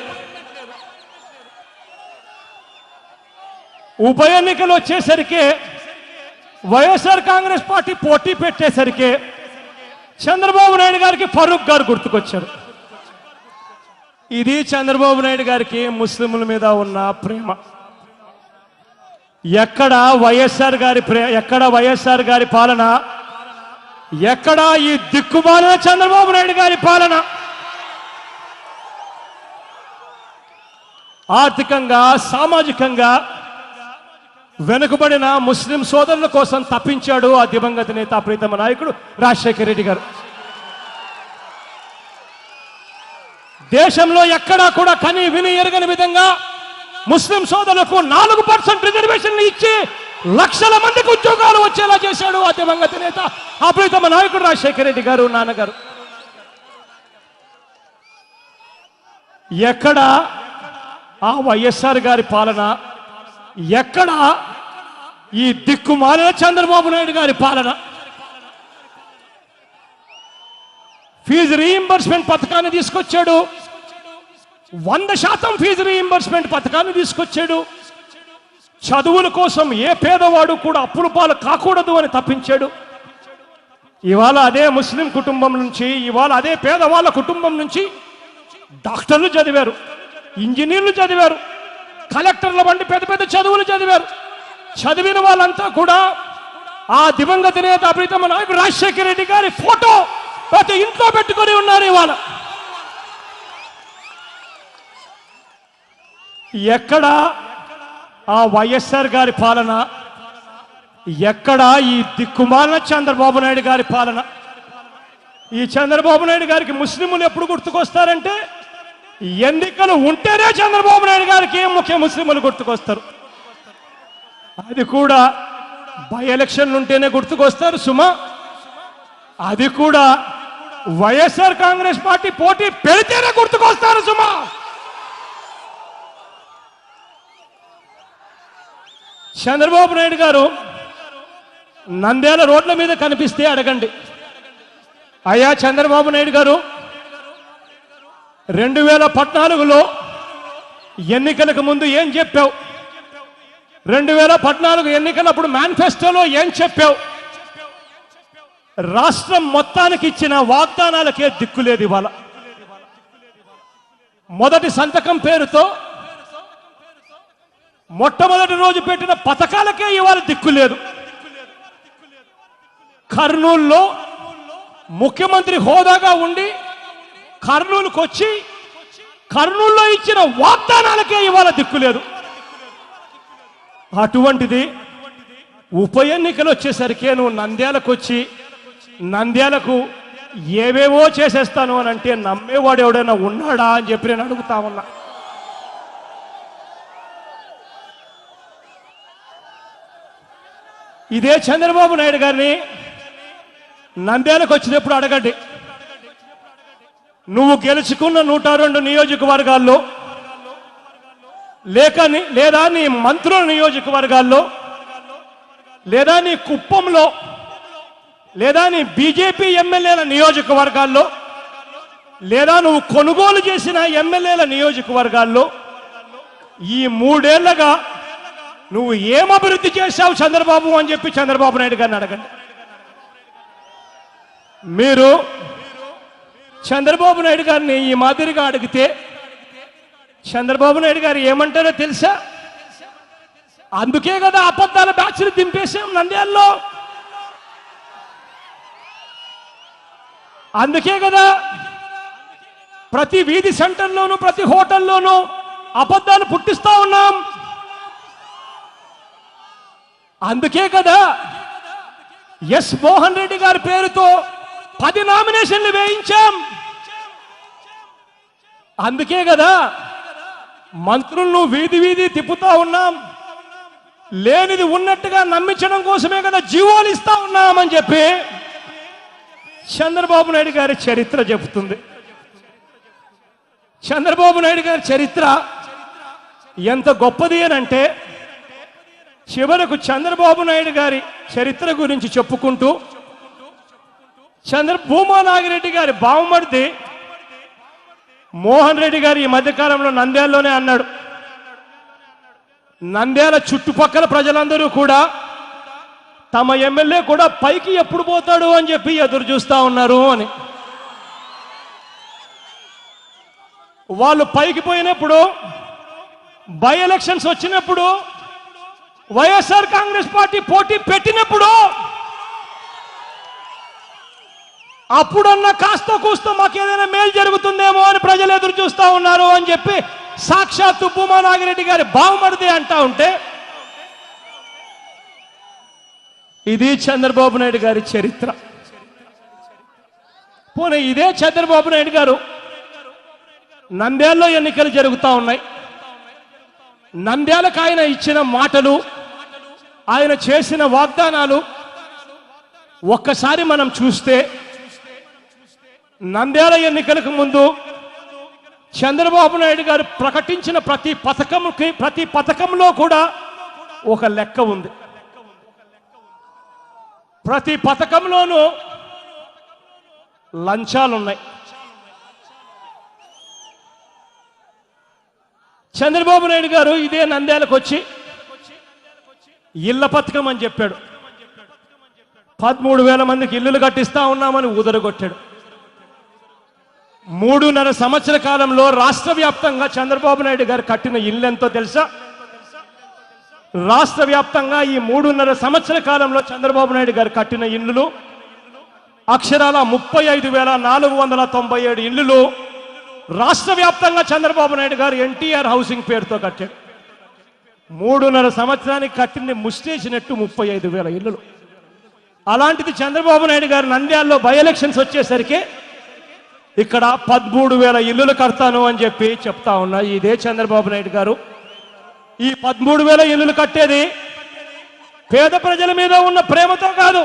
ఉప ఎన్నికలు వచ్చేసరికి వైఎస్ఆర్ కాంగ్రెస్ పార్టీ పోటీ పెట్టేసరికి చంద్రబాబు నాయుడు గారికి ఫరూక్ గారు గుర్తుకొచ్చారు. ఇది చంద్రబాబు నాయుడు గారికి ముస్లింల మీద ఉన్న ప్రేమ. ఎక్కడ వైఎస్ఆర్ గారి పాలన, ఎక్కడ ఈ దిక్కుమాలిన చంద్రబాబు నాయుడు గారి పాలన. ఆర్థికంగా, సామాజికంగా వెనుకబడిన ముస్లిం సోదరుల కోసం తప్పించాడు ఆ దివంగత నేత ప్రీతమ నాయకుడు రాజశేఖర రెడ్డి గారు. దేశంలో ఎక్కడా కూడా కని విని ఎరగని విధంగా ముస్లిం సోదరులకు 4% రిజర్వేషన్లు ఇచ్చి లక్షల మందికి ఉద్యోగాలు వచ్చేలా చేశాడు ఆ దివంగత నేత ఆ ప్రీతమ నాయకుడు రాజశేఖర రెడ్డి గారు, నాన్నగారు. ఎక్కడ ఆ వైఎస్ఆర్ గారి పాలన, ఎక్కడ ఈ దిక్కుమాలిన చంద్రబాబు నాయుడు గారి పాలన. ఫీజు రీయింబర్స్మెంట్ పథకాన్ని తీసుకొచ్చాడు. 100% ఫీజు రీయింబర్స్మెంట్ పథకాన్ని తీసుకొచ్చాడు. చదువుల కోసం ఏ పేదవాడు కూడా అప్పుల పాలు కాకూడదు అని తప్పించాడు. ఇవాళ అదే ముస్లిం కుటుంబం నుంచి, ఇవాళ అదే పేదవాళ్ళ కుటుంబం నుంచి డాక్టర్లు చదివారు, ఇంజనీర్లు చదివారు, కలెక్టర్ల వంటి పెద్ద పెద్ద చదువులు చదివారు. చదివిన వాళ్ళంతా కూడా ఆ దివంగత నేత ప్రీతమ నాయకుడు రాజశేఖర రెడ్డి గారి ఫోటో ప్రతి ఇంట్లో పెట్టుకొని ఉన్నారు. ఇవాళ ఎక్కడ ఆ వైఎస్ఆర్ గారి పాలన, ఎక్కడ ఈ దిక్కుమాలిన చంద్రబాబు నాయుడు గారి పాలన. ఈ చంద్రబాబు నాయుడు గారికి ముస్లింలు ఎప్పుడు గుర్తుకొస్తారంటే ఎన్నికలు ఉంటేనే చంద్రబాబు నాయుడు గారికి ముఖ్య ముస్లింలు గుర్తుకొస్తారు. అది కూడా బై ఎలక్షన్లు ఉంటేనే గుర్తుకొస్తారు సుమా. అది కూడా వైఎస్ఆర్ కాంగ్రెస్ పార్టీ పోటీ పెడితేనే గుర్తుకొస్తారు సుమా. చంద్రబాబు నాయుడు గారు నంద్యాల రోడ్ల మీద కనిపిస్తే అడగండి, అయ్యా చంద్రబాబు నాయుడు గారు 2014లో ఎన్నికలకు ముందు ఏం చెప్పావు, 2014 ఎన్నికలప్పుడు మేనిఫెస్టోలో ఏం చెప్పావు, రాష్ట్రం మొత్తానికి ఇచ్చిన వాగ్దానాలకే దిక్కులేదు. ఇవాళ మొదటి సంతకం పేరుతో మొట్టమొదటి రోజు పెట్టిన పథకాలకే ఇవాళ దిక్కులేదు. కర్నూలులో ముఖ్యమంత్రి హోదాగా ఉండి కర్నూలుకు వచ్చి కర్నూలులో ఇచ్చిన వాగ్దానాలకే ఇవాళ దిక్కులేదు. అటువంటిది ఉప ఎన్నికలు వచ్చేసరికి నువ్వు నంద్యాలకు వచ్చి నంద్యాలకు ఏవేవో చేసేస్తాను అని అంటే నమ్మేవాడు ఎవడైనా ఉన్నాడా అని చెప్పి నేను అడుగుతా ఉన్నా. ఇదే చంద్రబాబు నాయుడు గారిని నంద్యాలకు వచ్చినప్పుడు అడగండి, నువ్వు గెలుచుకున్న 102 నియోజకవర్గాల్లో లేదా నీ మంత్రుల నియోజకవర్గాల్లో లేదా నీ కుప్పంలో లేదా నీ బీజేపీ ఎమ్మెల్యేల నియోజకవర్గాల్లో లేదా నువ్వు కొనుగోలు చేసిన ఎమ్మెల్యేల నియోజకవర్గాల్లో ఈ 3 ఏళ్లుగా నువ్వు ఏం అభివృద్ధి చేశావు చంద్రబాబు అని చెప్పి చంద్రబాబు నాయుడు గారిని అడగండి. మీరు చంద్రబాబు నాయుడు గారిని ఈ మాదిరిగా అడిగితే చంద్రబాబు నాయుడు గారు ఏమంటారో తెలుసా? అందుకే కదా అబద్ధాల బ్యాచ్లు దింపేశాం నంద్యాలలో, అందుకే కదా ప్రతి వీధి సెంటర్లోనూ ప్రతి హోటల్లోనూ అబద్ధాలు పుట్టిస్తా ఉన్నాం, అందుకే కదా ఎస్ మోహన్ రెడ్డి గారి పేరుతో 10 నామినేషన్లు వేయించాం, అందుకే కదా మంత్రులను వీధి వీధి తిప్పుతా ఉన్నాం, లేనిది ఉన్నట్టుగా నమ్మించడం కోసమే కదా జీవోలు ఇస్తా ఉన్నామని చెప్పి చంద్రబాబు నాయుడు గారి చరిత్ర చెబుతుంది. చంద్రబాబు నాయుడు గారి చరిత్ర ఎంత గొప్పది అని అంటే చివరకు చంద్రబాబు నాయుడు గారి చరిత్ర గురించి చెప్పుకుంటూ భూమా నాగిరెడ్డి గారి బావమరిది మోహన్ రెడ్డి గారు ఈ మధ్యకాలంలో నంద్యాలలోనే అన్నాడు, నంద్యాల చుట్టుపక్కల ప్రజలందరూ కూడా తమ ఎమ్మెల్యే కూడా పైకి ఎప్పుడు పోతాడు అని చెప్పి ఎదురు చూస్తా ఉన్నారు అని. వాళ్ళు పైకి పోయినప్పుడు బై ఎలక్షన్స్ వచ్చినప్పుడు వైఎస్ఆర్ కాంగ్రెస్ పార్టీ పోటీ పెట్టినప్పుడు అప్పుడన్నా కాస్త కూస్తో మాకు ఏదైనా మేలు జరుగుతుందేమో అని ప్రజలు ఎదురు చూస్తా ఉన్నారు అని చెప్పి సాక్షాత్తు భూమా నాగిరెడ్డి గారి బావమరిది అంటా ఉంటే ఇది చంద్రబాబు నాయుడు గారి చరిత్ర. పోనీ ఇదే చంద్రబాబు నాయుడు గారు నంద్యాలలో ఎన్నికలు జరుగుతూ ఉన్నాయి, నంద్యాలకు ఆయన ఇచ్చిన మాటలు ఆయన చేసిన వాగ్దానాలు ఒక్కసారి మనం చూస్తే నంద్యాల ఎన్నికలకు ముందు చంద్రబాబు నాయుడు గారు ప్రకటించిన ప్రతి పథకంలో కూడా ఒక లెక్క ఉంది. ప్రతి పథకంలోనూ లంచాలున్నాయి. చంద్రబాబు నాయుడు గారు ఇదే నంద్యాలకు వచ్చి ఇళ్ల పథకం అని చెప్పాడు, 13,000 మందికి ఇల్లులు కట్టిస్తా ఉన్నామని ఊదరగొట్టాడు. 3.5 సంవత్సర కాలంలో రాష్ట్ర వ్యాప్తంగా చంద్రబాబు నాయుడు గారు కట్టిన ఇల్లు ఎంతో తెలుసా? రాష్ట్ర వ్యాప్తంగా ఈ 3.5 సంవత్సర కాలంలో చంద్రబాబు నాయుడు గారు కట్టిన ఇల్లులు అక్షరాల 35,497 ఇల్లులు రాష్ట్ర వ్యాప్తంగా చంద్రబాబు నాయుడు గారు ఎన్టీఆర్ హౌసింగ్ పేరుతో కట్టాడు. 3.5 సంవత్సరానికి కట్టింది ముష్టేసినట్టు 35,000 ఇల్లులు. అలాంటిది చంద్రబాబు నాయుడు గారు నంద్యాలలో బై ఎలక్షన్స్ వచ్చేసరికి ఇక్కడ 13,000 ఇల్లులు కడతాను అని చెప్పి చెప్తా ఉన్నా. ఇదే చంద్రబాబు నాయుడు గారు ఈ 13,000 ఇల్లులు కట్టేది పేద ప్రజల మీద ఉన్న ప్రేమతో కాదు,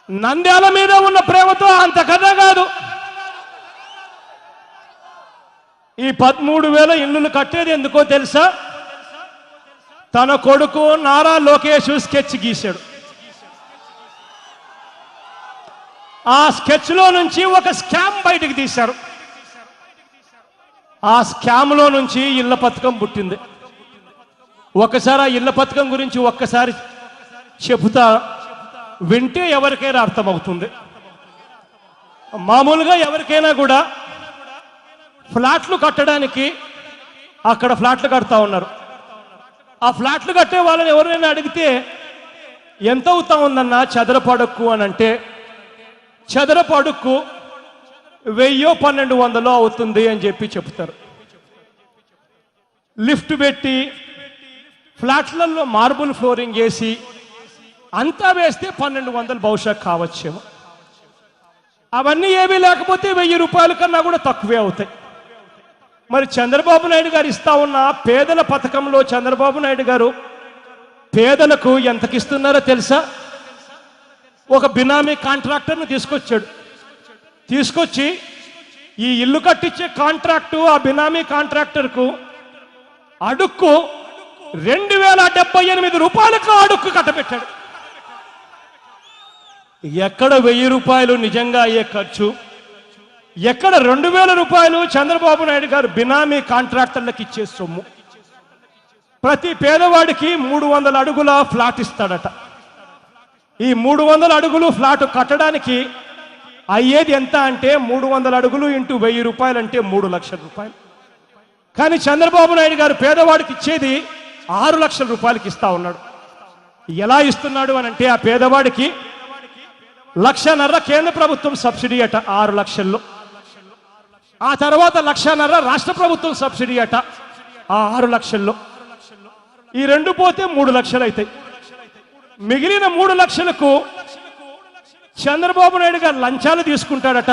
నంద్యాల మీద ఉన్న ప్రేమతో, అంత కథ కాదు. ఈ 13,000 ఇల్లులు కట్టేది ఎందుకో తెలుసా? తన కొడుకు నారా లోకేష్ స్కెచ్ గీశాడు. ఆ స్కెచ్లో నుంచి ఒక స్కామ్ బయటకు తీశారు. ఆ స్కామ్లో నుంచి ఇళ్ల పథకం పుట్టింది. ఒకసారి ఆ ఇళ్ల పథకం గురించి ఒక్కసారి చెబుతా, వింటే ఎవరికైనా అర్థమవుతుంది. మామూలుగా ఎవరికైనా కూడా ఫ్లాట్లు కట్టడానికి అక్కడ ఫ్లాట్లు కడతా ఉన్నారు. ఆ ఫ్లాట్లు కట్టే వాళ్ళని ఎవరైనా అడిగితే ఎంత అవుతా ఉందన్న చదరపు అడుక్కు అని అంటే, చదరపు అడుక్కు 1000-1200 అవుతుంది అని చెప్పి చెప్తారు. లిఫ్ట్ పెట్టి ఫ్లాట్లలో మార్బుల్ ఫ్లోరింగ్ వేసి అంతా వేస్తే 1200 బహుశా కావచ్చేమో. అవన్నీ ఏమీ లేకపోతే 1000 రూపాయల కన్నా కూడా తక్కువే అవుతాయి. మరి చంద్రబాబు నాయుడు గారు ఇస్తా ఉన్న పేదల పథకంలో చంద్రబాబు నాయుడు గారు పేదలకు ఎంతకిస్తున్నారో తెలుసా? ఒక బినామీ కాంట్రాక్టర్ని తీసుకొచ్చి ఈ ఇల్లు కట్టించే కాంట్రాక్టు ఆ బినామీ కాంట్రాక్టర్కు అడుక్కు 2078 రూపాయలకు అడుక్కు కట్టబెట్టాడు. ఎక్కడ 1000 రూపాయలు నిజంగా అయ్యే ఖర్చు, ఎక్కడ 2000 రూపాయలు చంద్రబాబు నాయుడు గారు బినామీ కాంట్రాక్టర్లకు ఇచ్చే సొమ్ము. ప్రతి పేదవాడికి 300 అడుగుల ఫ్లాట్ ఇస్తాడట. ఈ 300 అడుగులు ఫ్లాట్ కట్టడానికి అయ్యేది ఎంత అంటే 300 అడుగులు ఇంటూ 1000 రూపాయలు అంటే 3 లక్షల రూపాయలు. కానీ చంద్రబాబు నాయుడు గారు పేదవాడికి ఇచ్చేది 6 లక్షల రూపాయలకి ఇస్తా ఉన్నాడు. ఎలా ఇస్తున్నాడు అని అంటే, ఆ పేదవాడికి 1.5 లక్ష కేంద్ర ప్రభుత్వం సబ్సిడీ అట 6 లక్షల్లో, ఆ తర్వాత 1.5 లక్ష రాష్ట్ర ప్రభుత్వం సబ్సిడీ అట ఆ 6 లక్షల్లో. ఈ రెండు పోతే 3 లక్షలు అవుతాయి. మిగిలిన 3 లక్షలకు చంద్రబాబు నాయుడు గారు లంచాలు తీసుకుంటాడట.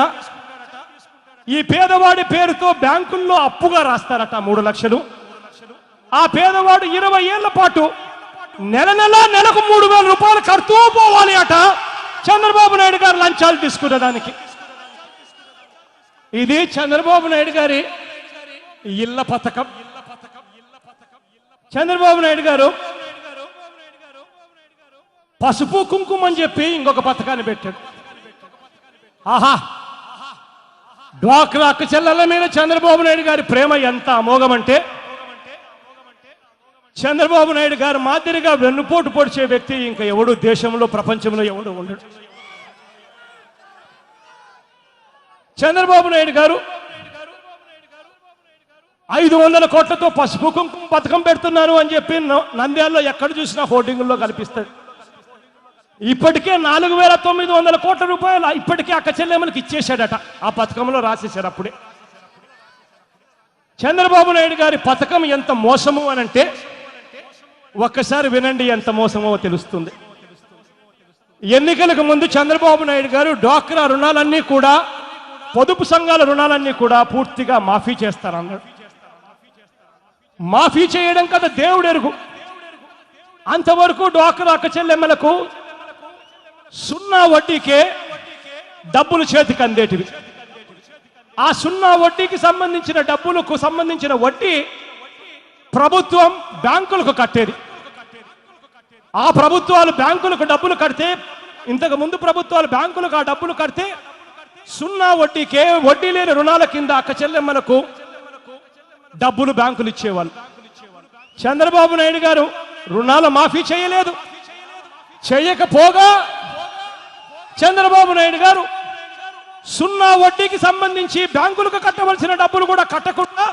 ఈ పేదవాడి పేరుతో బ్యాంకుల్లో అప్పుగా రాస్తారట 3 లక్షలు. ఆ పేదవాడు 20 ఏళ్ల పాటు నెలకు 3,000 రూపాయలు కడుతూ పోవాలి అట చంద్రబాబు నాయుడు గారు లంచాలు తీసుకునేదానికి. ఇది చంద్రబాబు నాయుడు గారి ఇళ్ల పథకం. చంద్రబాబు నాయుడు గారు పసుపు కుంకుమ అని చెప్పి ఇంకొక పథకాన్ని పెట్టాడు. ఆహా, డ్వాక్రా అక్క చెల్లెల మీద చంద్రబాబు నాయుడు గారి ప్రేమ ఎంత అమోఘమంటే, చంద్రబాబు నాయుడు గారు మాదిరిగా వెన్నుపోటు పొడిచే వ్యక్తి ఇంకా ఎవడు దేశంలో ప్రపంచంలో ఎవడు ఉండడు. చంద్రబాబు నాయుడు గారు 500 కోట్లతో పసుపు కుంకుమ పథకం పెడుతున్నారు అని చెప్పి నంద్యాలలో ఎక్కడ చూసినా హోర్డింగుల్లో కల్పిస్తాడు. ఇప్పటికే 4,900 కోట్ల రూపాయలు ఇప్పటికే అక్క చెల్లెమ్మలకి ఇచ్చేశాడట. ఆ పథకంలో రాసేశారు అప్పుడే. చంద్రబాబు నాయుడు గారి పథకం ఎంత మోసము అని అంటే ఒక్కసారి వినండి, ఎంత మోసమో తెలుస్తుంది. ఎన్నికలకు ముందు చంద్రబాబు నాయుడు గారు డ్వాక్రా రుణాలన్నీ కూడా, పొదుపు సంఘాల రుణాలన్నీ కూడా పూర్తిగా మాఫీ చేస్తారన్నాడు. మాఫీ చేయడం కదా దేవుడు ఎరుగు. అంతవరకు డ్వాక్రా అక్క చెల్లెమ్మలకు 0 వడ్డీకే డబ్బులు చేతికి అందేటివి. ఆ 0 వడ్డీకి సంబంధించిన డబ్బులకు సంబంధించిన వడ్డీ ప్రభుత్వం బ్యాంకులకు కట్టేది. ఆ ప్రభుత్వాలు బ్యాంకులకు డబ్బులు కడితే, ఇంతకు ముందు ప్రభుత్వాలు బ్యాంకులకు ఆ డబ్బులు కడితే 0 వడ్డీకే, వడ్డీ లేని రుణాల కింద అక్క చెల్లెమ్మలకు డబ్బులు బ్యాంకులు ఇచ్చేవాళ్ళు. చంద్రబాబు నాయుడు గారు రుణాల మాఫీ చేయలేదు. చేయకపోగా చంద్రబాబు నాయుడు గారు 0 వడ్డీకి సంబంధించి బ్యాంకులకు కట్టవలసిన డబ్బులు కూడా కట్టకుండా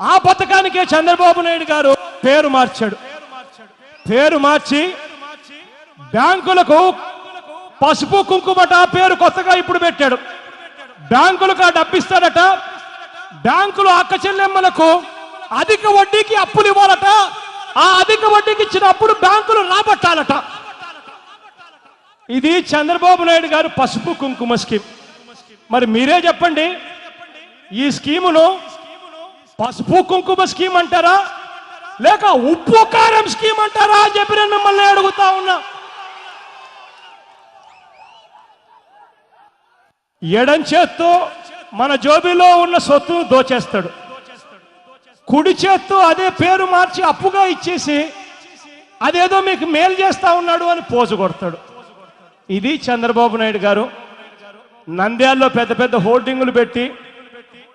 ఆ పథకానికే చంద్రబాబు నాయుడు గారు పేరు మార్చాడు. పేరు మార్చి బ్యాంకులకు పసుపు కుంకుమట పేరు కొత్తగా ఇప్పుడు పెట్టాడు. బ్యాంకులకు ఆ డబ్బు ఇస్తాడట. బ్యాంకులు అక్క చెల్లెమ్మలకు అధిక వడ్డీకి అప్పులు ఇవ్వాలట. ఆ అధిక వడ్డీకి ఇచ్చినప్పుడు బ్యాంకులు రాబట్టాలట. ఇది చంద్రబాబు నాయుడు గారు పసుపు కుంకుమ స్కీమ్. మరి మీరే చెప్పండి, ఈ స్కీమును పసుపు కుంకుమ స్కీమ్ అంటారా లేక ఉప్పు కారం స్కీమ్ అంటారా అని చెప్పి నేను మిమ్మల్ని అడుగుతా ఉన్నా. ఎడం చేత్తో మన జోబీలో ఉన్న సొత్తును దోచేస్తాడు, కుడి చేత్తో అదే పేరు మార్చి అప్పుగా ఇచ్చేసి అదేదో మీకు మేలు చేస్తా ఉన్నాడు అని పోజు కొడతాడు. ఇది చంద్రబాబు నాయుడు గారు నంద్యాలలో పెద్ద పెద్ద హోర్డింగులు పెట్టి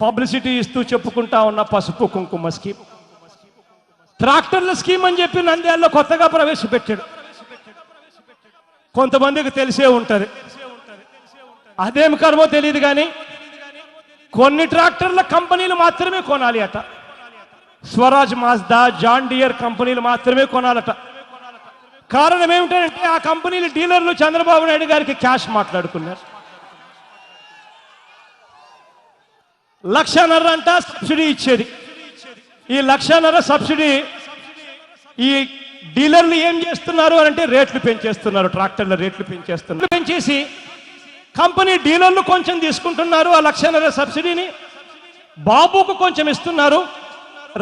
పబ్లిసిటీ ఇస్తూ చెప్పుకుంటా ఉన్న పసుపు కుంకుమ స్కీమ్. ట్రాక్టర్ల స్కీమ్ అని చెప్పి నంద్యాలలో కొత్తగా ప్రవేశపెట్టాడు. కొంతమందికి తెలిసే ఉంటుంది, అదేం కర్మో తెలియదు కానీ కొన్ని ట్రాక్టర్ల కంపెనీలు మాత్రమే కొనాలి అట. స్వరాజ్, మాజ్దా, జాన్ డియర్ కంపెనీలు మాత్రమే కొనాలట. కారణం ఏమిటంటే ఆ కంపెనీల డీలర్లు చంద్రబాబు నాయుడు గారికి క్యాష్ మాట్లాడుకున్నారు. 1.5 లక్ష అంట సబ్సిడీ ఇచ్చేది. ఈ 1.5 లక్ష సబ్సిడీ ఈ డీలర్లు ఏం చేస్తున్నారు అంటే రేట్లు పెంచేస్తున్నారు, ట్రాక్టర్ల రేట్లు పెంచేస్తున్నారు. పెంచేసి కంపెనీ డీలర్లు కొంచెం తీసుకుంటున్నారు, ఆ 1.5 లక్ష సబ్సిడీని బాబుకు కొంచెం ఇస్తున్నారు,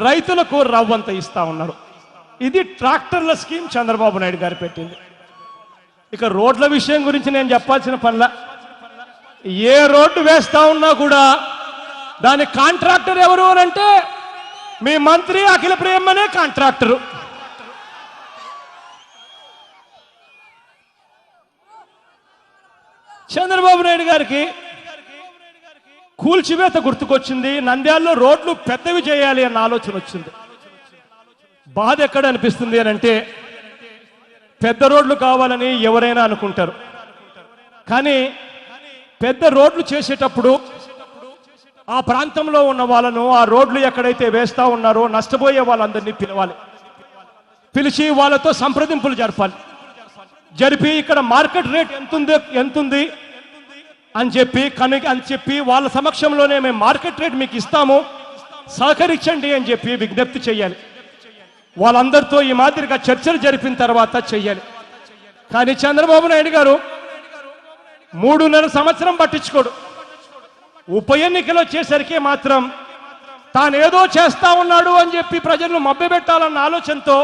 రైతులకు రవ్వంత ఇస్తా ఉన్నారు. ఇది ట్రాక్టర్ల స్కీమ్ చంద్రబాబు నాయుడు గారు పెట్టింది. ఇక రోడ్ల విషయం గురించి నేను చెప్పాల్సిన పనిలా, ఏ రోడ్డు వేస్తా ఉన్నా కూడా దాని కాంట్రాక్టర్ ఎవరు అని అంటే మీ మంత్రి అఖిల ప్రియమ్మనే కాంట్రాక్టరు. చంద్రబాబు నాయుడు గారికి కూల్చివేత గుర్తుకొచ్చింది. నంద్యాలలో రోడ్లు పెద్దవి చేయాలి అన్న ఆలోచన వచ్చింది. బాధ ఎక్కడ అనిపిస్తుంది అని అంటే పెద్ద రోడ్లు కావాలని ఎవరైనా అనుకుంటారు, కానీ పెద్ద రోడ్లు చేసేటప్పుడు ఆ ప్రాంతంలో ఉన్న వాళ్ళను, ఆ రోడ్లు ఎక్కడైతే వేస్తా ఉన్నారో నష్టపోయే వాళ్ళందరినీ పిలవాలి, పిలిచి వాళ్ళతో సంప్రదింపులు జరపాలి. జరిపి ఇక్కడ మార్కెట్ రేట్ ఎంతుంది అని చెప్పి వాళ్ళ సమక్షంలోనే మేము మార్కెట్ రేట్ మీకు ఇస్తాము, సహకరించండి అని చెప్పి విజ్ఞప్తి చేయాలి. వాళ్ళందరితో ఈ మాదిరిగా చర్చలు జరిపిన తర్వాత చెయ్యాలి. కానీ చంద్రబాబు నాయుడు గారు 3.5 సంవత్సరం పట్టించుకోడు. ఉప ఎన్నికలు వచ్చేసరికి మాత్రం తానేదో చేస్తా ఉన్నాడు అని చెప్పి ప్రజలను మభ్యపెట్టాలన్న ఆలోచనతో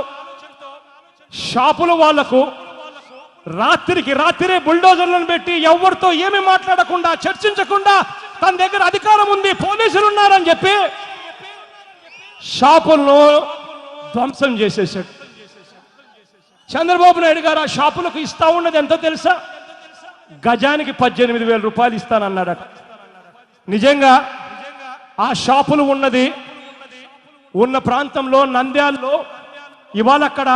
షాపులు వాళ్లకు రాత్రికి రాత్రే బుల్డోజర్లను పెట్టి ఎవరితో ఏమి మాట్లాడకుండా చర్చించకుండా తన దగ్గర అధికారం ఉంది, పోలీసులు ఉన్నారని చెప్పి షాపులను ధ్వంసం చేసేసాడు. చంద్రబాబు నాయుడు గారు ఆ షాపులకు ఇస్తా ఉన్నది ఎంతో తెలుసా? గజానికి 18,000 రూపాయలు ఇస్తానన్నాడట. నిజంగా ఆ షాపులు ఉన్న ప్రాంతంలో నంద్యాలలో ఇవాళ అక్కడ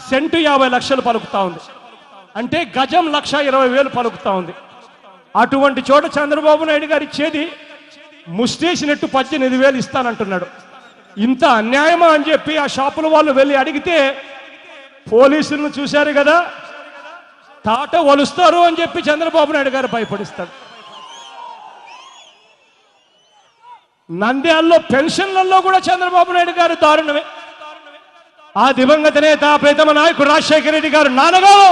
సెంటు 50 లక్షలు పలుకుతా ఉంది, అంటే గజం 1,20,000 పలుకుతా ఉంది. అటువంటి చోట చంద్రబాబు నాయుడు గారు ఇచ్చేది ముష్టేసినట్టు 18,000 ఇస్తానంటున్నాడు. ఇంత అన్యాయమా అని చెప్పి ఆ షాపుల వాళ్ళు వెళ్ళి అడిగితే పోలీసులను చూశారు కదా, తాట వలుస్తారు అని చెప్పి చంద్రబాబు నాయుడు గారు భయపడిస్తాడు. నంద్యాలలో పెన్షన్లలో కూడా చంద్రబాబు నాయుడు గారు దారుణమే. ఆ దివంగత నేత ప్రీతమ నాయకుడు రాజశేఖర రెడ్డి గారు నాన్నగారు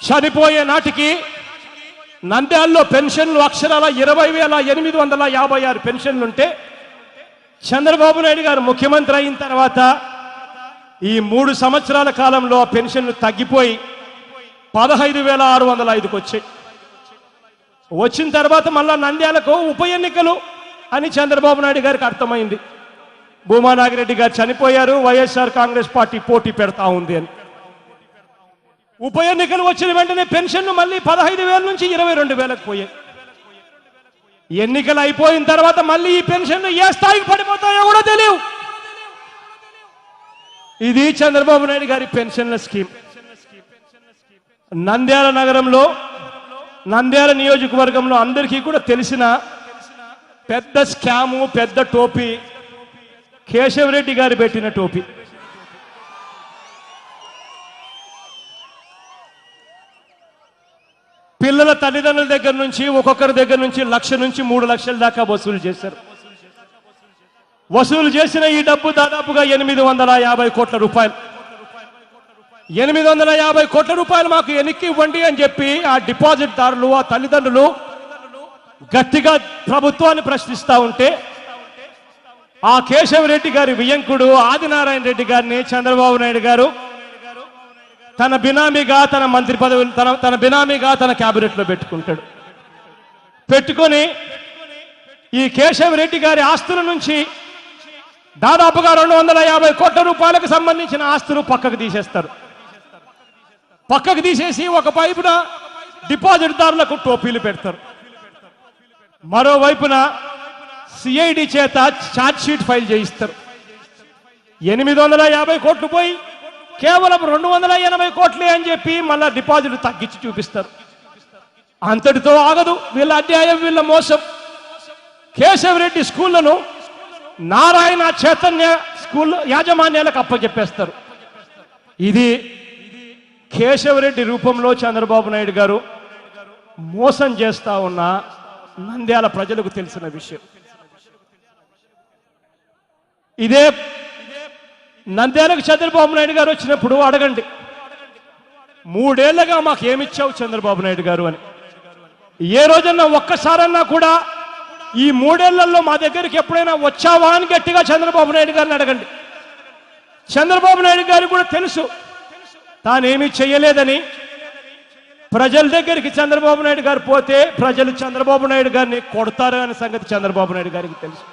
చనిపోయే నాటికి నంద్యాలలో పెన్షన్లు అక్షరాల 20,856 పెన్షన్లుంటే చంద్రబాబు నాయుడు గారు ముఖ్యమంత్రి అయిన తర్వాత ఈ 3 సంవత్సరాల కాలంలో ఆ పెన్షన్లు తగ్గిపోయి 15,605కు వచ్చాయి. వచ్చిన తర్వాత మళ్ళా నంద్యాలకు ఉప ఎన్నికలు అని చంద్రబాబు నాయుడు గారికి అర్థమైంది. భూమా నాగిరెడ్డి గారు చనిపోయారు, వైఎస్ఆర్ కాంగ్రెస్ పార్టీ పోటీ పెడతా ఉంది అని. ఉప ఎన్నికలు వచ్చిన వెంటనే పెన్షన్లు మళ్ళీ 15,000 నుంచి 22,000కు పోయాయి. ఎన్నికలు అయిపోయిన తర్వాత మళ్ళీ ఈ పెన్షన్లు ఏ స్థాయికి పడిపోతాయో కూడా తెలియవు. ఇది చంద్రబాబు నాయుడు గారి పెన్షన్ల స్కీమ్. నంద్యాల నగరంలో, నంద్యాల నియోజకవర్గంలో అందరికీ కూడా తెలిసిన పెద్ద స్కాము, పెద్ద టోపీ కేశవరెడ్డి గారు పెట్టిన టోపీ. పిల్లల తల్లిదండ్రుల దగ్గర నుంచి ఒక్కొక్కరి దగ్గర నుంచి 1,00,000 నుంచి 3 లక్షల దాకా వసూలు చేశారు. వసూలు చేసిన ఈ డబ్బు దాదాపుగా 850 కోట్ల రూపాయలు. 850 కోట్ల రూపాయలు మాకు ఎన్నిక్కి ఇవ్వండి అని చెప్పి ఆ డిపాజిట్ దారులు, ఆ తల్లిదండ్రులు గట్టిగా ప్రభుత్వాన్ని ప్రశ్నిస్తూ ఉంటే ఆ కేశవరెడ్డి గారి వియంకుడు ఆదినారాయణ రెడ్డి గారిని చంద్రబాబు నాయుడు గారు తన బినామీగా, తన మంత్రి పదవులు తన బినామీగా తన క్యాబినెట్లో పెట్టుకుంటాడు. పెట్టుకొని ఈ కేశవరెడ్డి గారి ఆస్తుల నుంచి దాదాపుగా 250 కోట్ల రూపాయలకు సంబంధించిన ఆస్తులు పక్కకు తీసేస్తారు. పక్కకు తీసేసి ఒక వైపున డిపాజిట్ దారులకు టోపీలు పెడతారు, మరోవైపున సిఐడి చేత ఛార్జ్ షీట్ ఫైల్ చేయిస్తారు. 850 కోట్లు పోయి కేవలం 280 కోట్లే అని చెప్పి మళ్ళా డిపాజిట్ తగ్గించి చూపిస్తారు. అంతటితో ఆగదు వీళ్ళ అన్యాయం, వీళ్ళ మోసం. కేశవరెడ్డి స్కూళ్లను నారాయణ చైతన్య స్కూల్ యాజమాన్యాలకు అప్పచెప్పేస్తారు. ఇది కేశవరెడ్డి రూపంలో చంద్రబాబు నాయుడు గారు మోసం చేస్తా ఉన్న నంద్యాల ప్రజలకు తెలిసిన విషయం. ఇదే నంద్యాలకు చంద్రబాబు నాయుడు గారు వచ్చినప్పుడు అడగండి, 3 ఏళ్లుగా మాకు ఏమిచ్చావు చంద్రబాబు నాయుడు గారు అని. ఏ రోజన్నా ఒక్కసారన్నా కూడా ఈ 3 ఏళ్లలో మా దగ్గరికి ఎప్పుడైనా వచ్చావా అని గట్టిగా చంద్రబాబు నాయుడు గారిని అడగండి. చంద్రబాబు నాయుడు గారికి కూడా తెలుసు తానేమీ చెయ్యలేదని. ప్రజల దగ్గరికి చంద్రబాబు నాయుడు గారు పోతే ప్రజలు చంద్రబాబు నాయుడు గారిని కొడతారు అనే సంగతి చంద్రబాబు నాయుడు గారికి తెలుసు.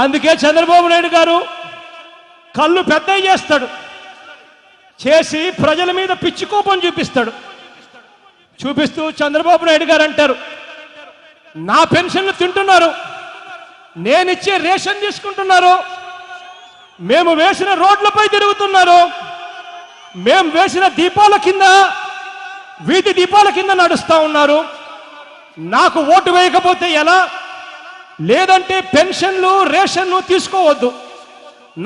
అందుకే చంద్రబాబు నాయుడు గారు కళ్ళు పెద్దవి చేస్తాడు, చేసి ప్రజల మీద పిచ్చి కోపం చూపిస్తాడు. చూపిస్తూ చంద్రబాబు నాయుడు గారు అంటారు, నా పెన్షన్లు తింటున్నారు, నేనిచ్చే రేషన్ తీసుకుంటున్నారు, మేము వేసిన రోడ్లపై తిరుగుతున్నారు, మేము వేసిన దీపాల కింద, వీధి దీపాల కింద నడుస్తూ ఉన్నారు, నాకు ఓటు వేయకపోతే ఎలా, లేదంటే పెన్షన్లు రేషన్లు తీసుకోవద్దు,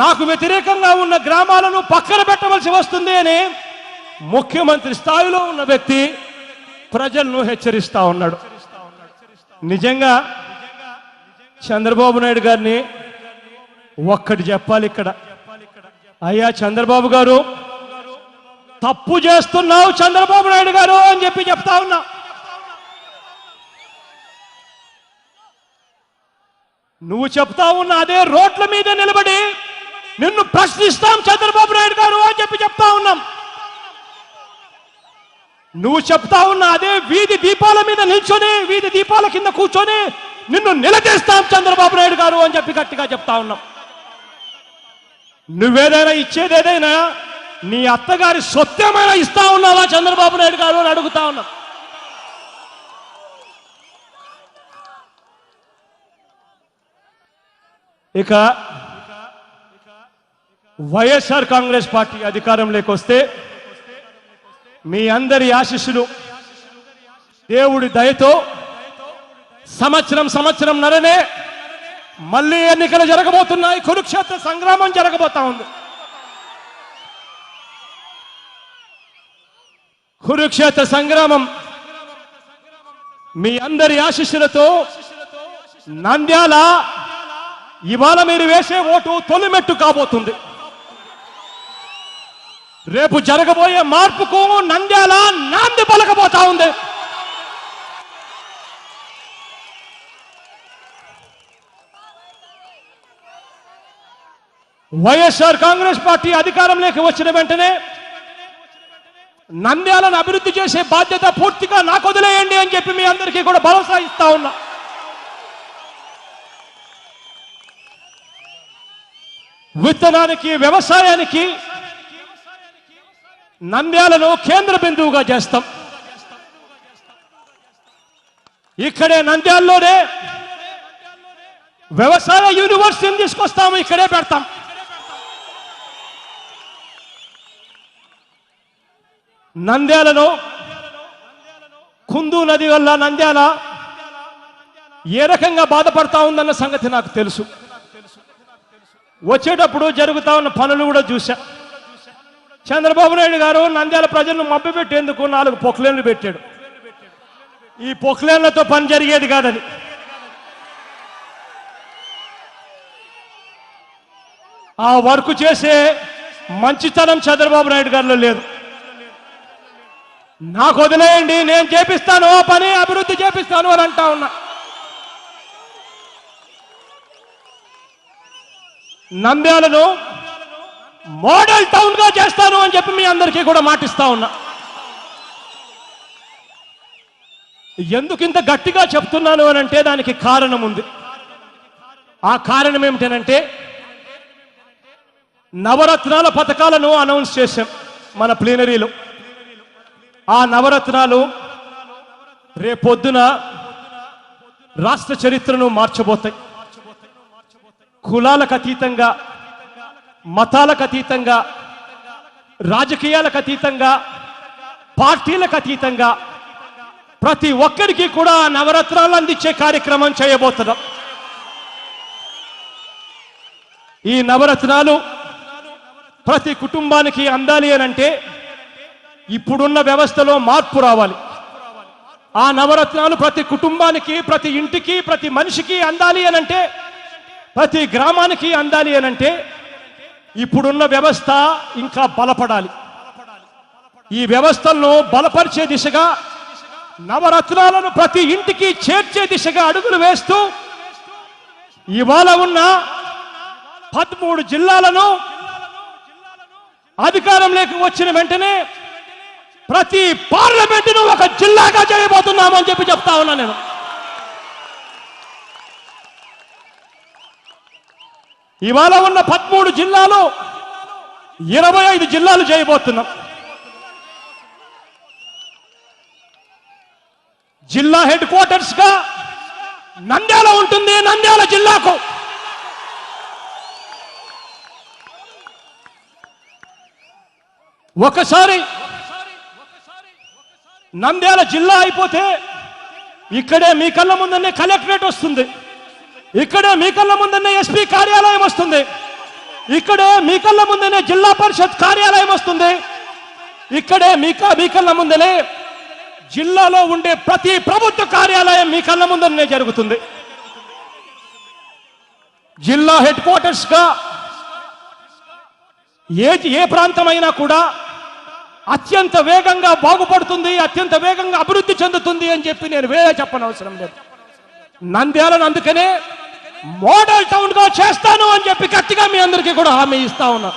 నాకు వ్యతిరేకంగా ఉన్న గ్రామాలను పక్కన పెట్టవలసి వస్తుంది అని ముఖ్యమంత్రి స్థాయిలో ఉన్న వ్యక్తి ప్రజలను హెచ్చరిస్తా ఉన్నాడు. నిజంగా చంద్రబాబు నాయుడు గారిని ఒక్కటి చెప్పాలి ఇక్కడ, అయ్యా చంద్రబాబు గారు తప్పు చేస్తున్నావు చంద్రబాబు నాయుడు గారు అని చెప్పి చెప్తా ఉన్నా. నువ్వు చెప్తా ఉన్న అదే రోడ్ల మీద నిలబడి నిన్ను ప్రశ్నిస్తాం చంద్రబాబు నాయుడు గారు అని చెప్పి చెప్తా ఉన్నాం. నువ్వు చెప్తా ఉన్న అదే వీధి దీపాల మీద నిల్చొని, వీధి దీపాల కింద కూర్చొని నిన్ను నిలదీస్తాం చంద్రబాబు నాయుడు గారు అని చెప్పి గట్టిగా చెప్తా ఉన్నాం. నువ్వేదైనా ఇచ్చేదేదైనా నీ అత్తగారి సొత్తేమైనా ఇస్తా ఉన్నావా చంద్రబాబు నాయుడు గారు అని అడుగుతా ఉన్నాం. ఇక వైఎస్ఆర్ కాంగ్రెస్ పార్టీ అధికారంలోకి వస్తే మీ అందరి ఆశీస్సులు, దేవుడి దయతో సంవత్సరం నరనే మళ్ళీ ఎన్నికలు జరగబోతున్నాయి. కురుక్షేత్ర సంగ్రామం జరగబోతా ఉంది. కురుక్షేత్ర సంగ్రామం మీ అందరి ఆశీస్సులతో నంద్యాల ఇవాళ మీరు వేసే ఓటు తొలిమెట్టు కాబోతుంది. రేపు జరగబోయే మార్పుకు నంద్యాల నాంది పలకబోతా ఉంది. వైఎస్ఆర్ కాంగ్రెస్ పార్టీ అధికారంలోకి వచ్చిన వెంటనే నంద్యాలను అభివృద్ధి చేసే బాధ్యత పూర్తిగా నాకు వదిలేయండి అని చెప్పి మీ అందరికీ కూడా భరోసా ఇస్తా ఉన్నా. విత్తనానికి, వ్యవసాయానికి నంద్యాలను కేంద్ర బిందువుగా చేస్తాం. ఇక్కడే నంద్యాలలోనే వ్యవసాయ యూనివర్సిటీని తీసుకొస్తాము, ఇక్కడే పెడతాం. నంద్యాలలో కుందు నది వల్ల నంద్యాల ఏ రకంగా బాధపడతా ఉందన్న సంగతి నాకు తెలుసు. వచ్చేటప్పుడు జరుగుతా ఉన్న పనులు కూడా చూశా. చంద్రబాబు నాయుడు గారు నంద్యాల ప్రజలను మభ్యపెట్టేందుకు 4 పొక్లేన్లు పెట్టాడు. ఈ పొక్లేన్లతో పని జరిగేది కాదని ఆ వర్క్ చేసే మంచితనం చంద్రబాబు నాయుడు గారిలో లేదు. నాకు వదిలేయండి, నేను చేపిస్తాను ఆ పని, అభివృద్ధి చేపిస్తాను అని అంటా ఉన్నా. నంద్యాలను మోడల్ టౌన్ గా చేస్తాను అని చెప్పి మీ అందరికీ కూడా మాటిస్తా ఉన్నా. ఎందుకు ఇంత గట్టిగా చెప్తున్నాను అని అంటే దానికి కారణం ఉంది. ఆ కారణం ఏమిటనంటే నవరత్నాల పథకాలను అనౌన్స్ చేశాం మన ప్లీనరీలో. ఆ నవరత్నాలు రేపొద్దున రాష్ట్ర చరిత్రను మార్చబోతాయి. కులాలకు అతీతంగా, మతాలకు అతీతంగా, రాజకీయాలకు అతీతంగా, పార్టీలకు అతీతంగా ప్రతి ఒక్కరికి కూడా నవరత్నాలు అందించే కార్యక్రమం చేయబోతున్నాం. ఈ నవరత్నాలు ప్రతి కుటుంబానికి అందాలి అనంటే ఇప్పుడున్న వ్యవస్థలో మార్పు రావాలి. ఆ నవరత్నాలు ప్రతి కుటుంబానికి, ప్రతి ఇంటికి, ప్రతి మనిషికి అందాలి అనంటే, ప్రతి గ్రామానికి అందాలి అనంటే ఇప్పుడున్న వ్యవస్థ ఇంకా బలపడాలి. ఈ వ్యవస్థలను బలపరిచే దిశగా, నవరత్నాలను ప్రతి ఇంటికి చేర్చే దిశగా అడుగులు వేస్తూ ఇవాళ ఉన్న 13 జిల్లాలను అధికారంలోకి వచ్చిన వెంటనే ప్రతి పార్లమెంటును ఒక జిల్లాగా చేయబోతున్నాము అని చెప్పి చెప్తా ఉన్నా. నేను ఇవాళ ఉన్న 13 జిల్లాలు 25 జిల్లాలు చేయబోతున్నాం. జిల్లా హెడ్ క్వార్టర్స్ గా నంద్యాల ఉంటుంది. నంద్యాల జిల్లాకు ఒకసారి నంద్యాల జిల్లా అయిపోతే ఇక్కడే మీ కళ్ళ ముందనే కలెక్టరేట్ వస్తుంది, ఇక్కడే మీ కళ్ళ ముందనే ఎస్పీ కార్యాలయం వస్తుంది, ఇక్కడే మీ కళ్ళ ముందనే జిల్లా పరిషత్ కార్యాలయం వస్తుంది, ఇక్కడే మీ కళ్ళ ముందనే జిల్లాలో ఉండే ప్రతి ప్రభుత్వ కార్యాలయం మీ కళ్ళ ముందనే జరుగుతుంది. జిల్లా హెడ్ క్వార్టర్స్ గా ఏ ప్రాంతమైనా కూడా అత్యంత వేగంగా బాగుపడుతుంది, అత్యంత వేగంగా అభివృద్ధి చెందుతుంది అని చెప్పి నేను వేరే చెప్పనవసరం లేదు. నంద్యాలను అందుకనే మోడల్ టౌన్ గా చేస్తాను అని చెప్పి గట్టిగా మీ అందరికీ కూడా హామీ ఇస్తా ఉన్నా.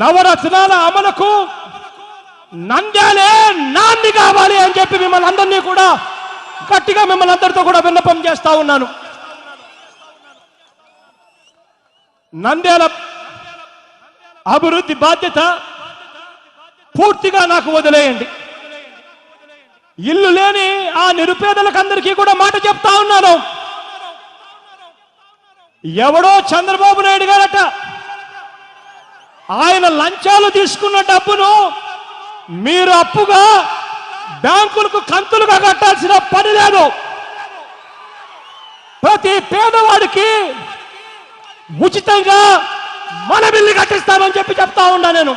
నవరత్నాల అమలుకు నంద్యాలే నాంది కావాలి అని చెప్పి మిమ్మల్ని అందరినీ కూడా గట్టిగా మిమ్మల్ని అందరితో కూడా విన్నపం చేస్తా ఉన్నాను. నంద్యాల అభివృద్ధి బాధ్యత పూర్తిగా నాకు వదిలేయండి. ఇల్లు లేని ఆ నిరుపేదలకు అందరికీ కూడా మాట చెప్తా ఉన్నాను. ఎవడో చంద్రబాబు నాయుడు గారట ఆయన లంచాలు తీసుకున్న డబ్బును మీరు అప్పుగా బ్యాంకులకు కంతులుగా కట్టాల్సిన పని లేదు. ప్రతి పేదవాడికి ఉచితంగా మన బిల్లు కట్టిస్తామని చెప్పి చెప్తా ఉన్నా. నేను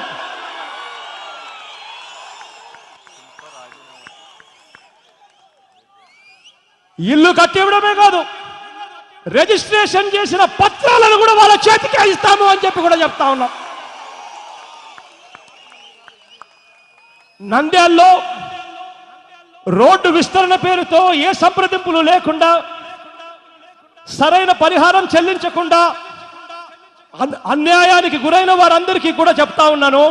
ఇల్లు కట్టివ్వడమే కాదు, రిజిస్ట్రేషన్ చేసిన పత్రాలను కూడా వాళ్ళ చేతికే ఇస్తాము అని చెప్పి కూడా చెప్తా ఉన్నా. నంద్యాల్లో రోడ్డు విస్తరణ పేరుతో ఏ సంప్రదింపులు లేకుండా, సరైన పరిహారం చెల్లించకుండా అన్యాయానికి గురైన వారందరికీ కూడా చెప్తా ఉన్నాను.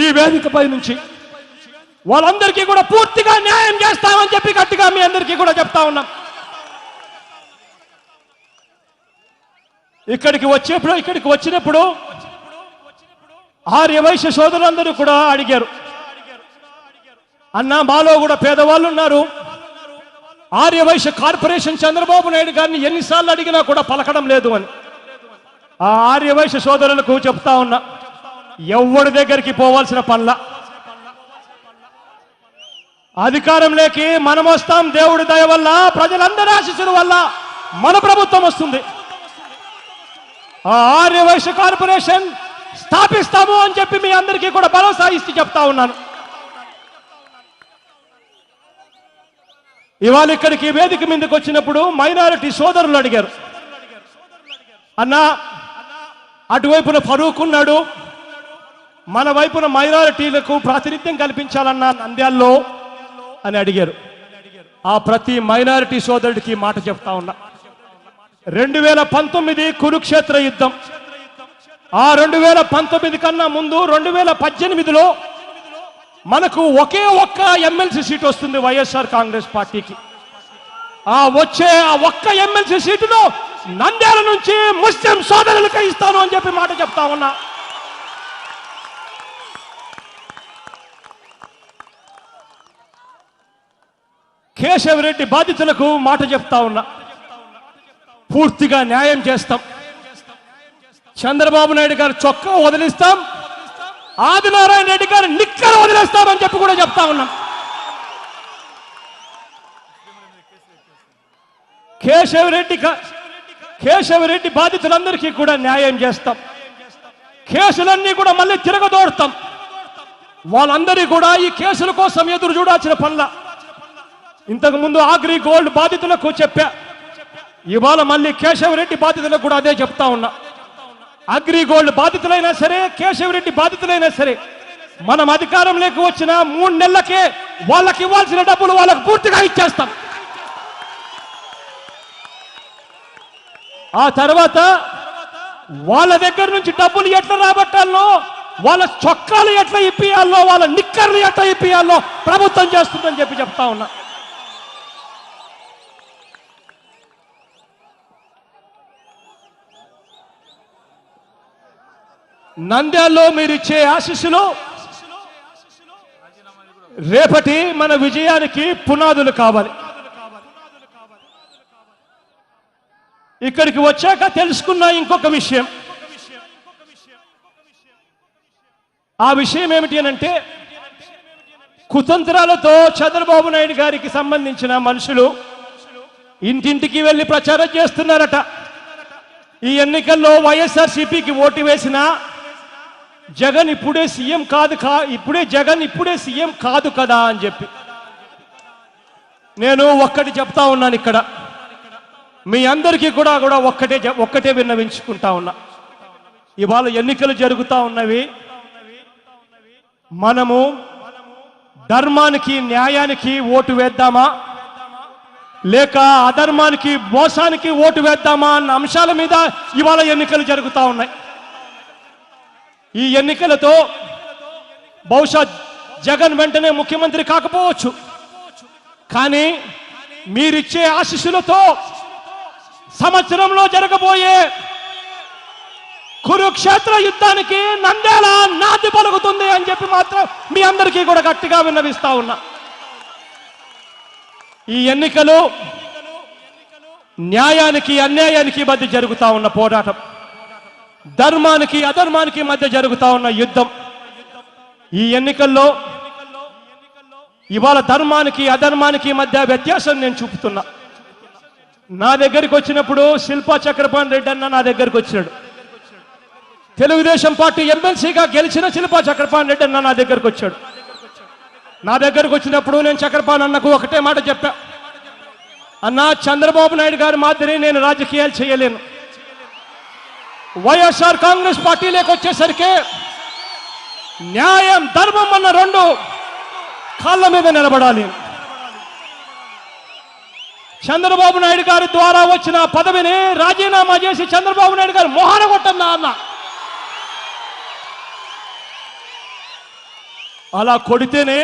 ఈ వేదికపై నుంచి వాళ్ళందరికీ కూడా పూర్తిగా న్యాయం చేస్తామని చెప్పి గట్టిగా మీ అందరికీ కూడా చెప్తా ఉన్నాం. ఇక్కడికి వచ్చినప్పుడు ఆర్యవైశ్య సోదరులందరూ కూడా అడిగారు, అన్నా మాలో కూడా పేదవాళ్ళు ఉన్నారు, ఆర్యవైశ్య కార్పొరేషన్ చంద్రబాబు నాయుడు గారిని ఎన్నిసార్లు అడిగినా కూడా పలకడం లేదు అని. ఆ ఆర్యవైశ్య సోదరులకు చెప్తా ఉన్నా, ఎవరి దగ్గరికి పోవాల్సిన పనుల, అధికారంలోకి మనం వస్తాం, దేవుడి దయ వల్ల, ప్రజలందరి ఆశీస్సుల వల్ల మన ప్రభుత్వం వస్తుంది. ఆ ఆర్యవైశ్య కార్పొరేషన్ స్థాపిస్తాము అని చెప్పి మీ అందరికీ కూడా భరోసా ఇస్తూ చెప్తా ఉన్నాను. ఇవాళ ఇక్కడికి వేదిక మీదకి వచ్చినప్పుడు మైనారిటీ సోదరులు అడిగారు, అన్నా అటువైపున ఫరూక్ ఉన్నాడు, మన వైపున మైనారిటీలకు ప్రాతినిధ్యం కల్పించాలన్నా నంద్యాల్లో అని అడిగారు. ఆ ప్రతి మైనారిటీ సోదరుడికి మాట చెప్తా ఉన్నా, 2019 కురుక్షేత్ర యుద్ధం, ఆ 2019 కన్నా ముందు 2018లో మనకు ఒకే ఒక్క ఎమ్మెల్సీ సీట్ వస్తుంది వైఎస్ఆర్ కాంగ్రెస్ పార్టీకి. ఆ ఒక్క ఎమ్మెల్సీ సీటులో నంద్యాల నుంచి ముస్లిం సోదరులకు ఇస్తాను అని చెప్పి మాట చెప్తా ఉన్నా. కేశవరెడ్డి బాధితులకు మాట చెప్తా ఉన్నా, పూర్తిగా న్యాయం చేస్తాం. చంద్రబాబు నాయుడు గారు చొక్కా వదిలిస్తాం, ఆదినారాయణ రెడ్డి గారు నిక్కర వదిలేస్తామని చెప్పి కూడా చెప్తా ఉన్నాం. కేశవరెడ్డి బాధితులందరికీ కూడా న్యాయం చేస్తాం. కేసులన్నీ కూడా మళ్ళీ తిరగదోడతాం. వాళ్ళందరూ కూడా ఈ కేసుల కోసం ఎదురు చూడాల్సిన పనుల. ఇంతకు ముందు అగ్రి గోల్డ్ బాధితులకు చెప్పా, ఇవాళ మళ్ళీ కేశవరెడ్డి బాధితులకు కూడా అదే చెప్తా ఉన్నా. అగ్రి గోల్డ్ బాధితులైనా సరే, కేశవరెడ్డి బాధితులైనా సరే, మనం అధికారంలోకి వచ్చిన 3 నెలలకే వాళ్ళకి ఇవ్వాల్సిన డబ్బులు వాళ్ళకు పూర్తిగా ఇచ్చేస్తాం. ఆ తర్వాత వాళ్ళ దగ్గర నుంచి డబ్బులు ఎట్లా రాబట్టాలో, వాళ్ళ చొక్కాలు ఎట్లా ఇప్పియాలో, వాళ్ళ నిక్కర్లు ఎట్లా ఇప్పియాలో ప్రభుత్వం చేస్తుందని చెప్పి చెప్తా ఉన్నా. నంద్యాలలో మీరు ఇచ్చే ఆశీస్సులు రేపటి మన విజయానికి పునాదులు కావాలి. ఇక్కడికి వచ్చాక తెలుసుకున్న ఇంకొక విషయం, ఆ విషయం ఏమిటి అనంటే, కుతంత్రాలతో చంద్రబాబు నాయుడు గారికి సంబంధించిన మనుషులు ఇంటింటికి వెళ్ళి ప్రచారం చేస్తున్నారట. ఈ ఎన్నికల్లో వైఎస్ఆర్సీపీకి ఓటు వేసిన జగన్ ఇప్పుడే సీఎం కాదు కదా అని చెప్పి నేను ఒక్కటి చెప్తా ఉన్నాను. ఇక్కడ మీ అందరికీ కూడా ఒక్కటే విన్నవించుకుంటా ఉన్నా. ఇవాళ ఎన్నికలు జరుగుతూ ఉన్నవి. మనము ధర్మానికి న్యాయానికి ఓటు వేద్దామా, లేక అధర్మానికి మోసానికి ఓటు వేద్దామా అన్న అంశాల మీద ఇవాళ ఎన్నికలు జరుగుతూ ఉన్నాయి. ఈ ఎన్నికలతో బహుశా జగన్ వెంటనే ముఖ్యమంత్రి కాకపోవచ్చు, కానీ మీరిచ్చే ఆశీస్సులతో సంవత్సరంలో జరగబోయే కురుక్షేత్ర యుద్ధానికి నంద్యాల నాంది పలుకుతుంది అని చెప్పి మాత్రం మీ అందరికీ కూడా గట్టిగా విన్నవిస్తా ఉన్నా. ఈ ఎన్నికలు న్యాయానికి అన్యాయానికి మధ్య జరుగుతా ఉన్న పోరాటం, ధర్మానికి అధర్మానికి మధ్య జరుగుతా ఉన్న యుద్ధం. ఈ ఎన్నికల్లో ఇవాళ ధర్మానికి అధర్మానికి మధ్య వ్యత్యాసం నేను చూపుతున్నా. నా దగ్గరికి వచ్చినప్పుడు శిల్పా చక్రపాణి రెడ్డి అన్న నా దగ్గరికి వచ్చాడు. తెలుగుదేశం పార్టీ ఎమ్మెల్సీగా గెలిచిన శిల్పా చక్రపాణి రెడ్డి అన్న నా దగ్గరికి వచ్చాడు. నా దగ్గరకు వచ్చినప్పుడు నేను చక్రపాణి అన్నకు ఒకటే మాట చెప్పా, అన్నా చంద్రబాబు నాయుడు గారి మాదిరి నేను రాజకీయాలు చేయలేను. వైఎస్ఆర్ కాంగ్రెస్ పార్టీలోకి వచ్చేసరికి న్యాయం ధర్మం అన్న 2 కాళ్ళ మీద నిలబడాలి. చంద్రబాబు నాయుడు గారి ద్వారా వచ్చిన పదవిని రాజీనామా చేసి చంద్రబాబు నాయుడు గారు మొహాన కొట్టన్నా అన్న. అలా కొడితేనే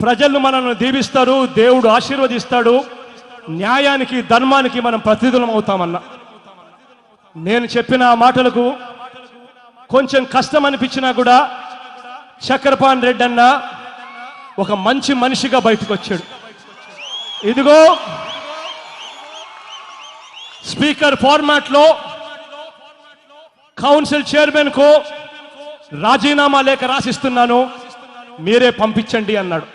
ప్రజలు మనల్ని దీవిస్తారు, దేవుడు ఆశీర్వదిస్తాడు, న్యాయానికి ధర్మానికి మనం ప్రతినిధులం అవుతామన్నా. నేను చెప్పిన ఆ మాటలకు కొంచెం కష్టం అనిపించినా కూడా చక్రపాణి రెడ్డి అన్న ఒక మంచి మనిషిగా బయటకు వచ్చాడు. ఇదిగో స్పీకర్ ఫార్మాట్ లో కౌన్సిల్ చైర్మన్ కు రాజీనామా లేఖ రాసిస్తున్నాను, మీరే పంపించండి అన్నాడు.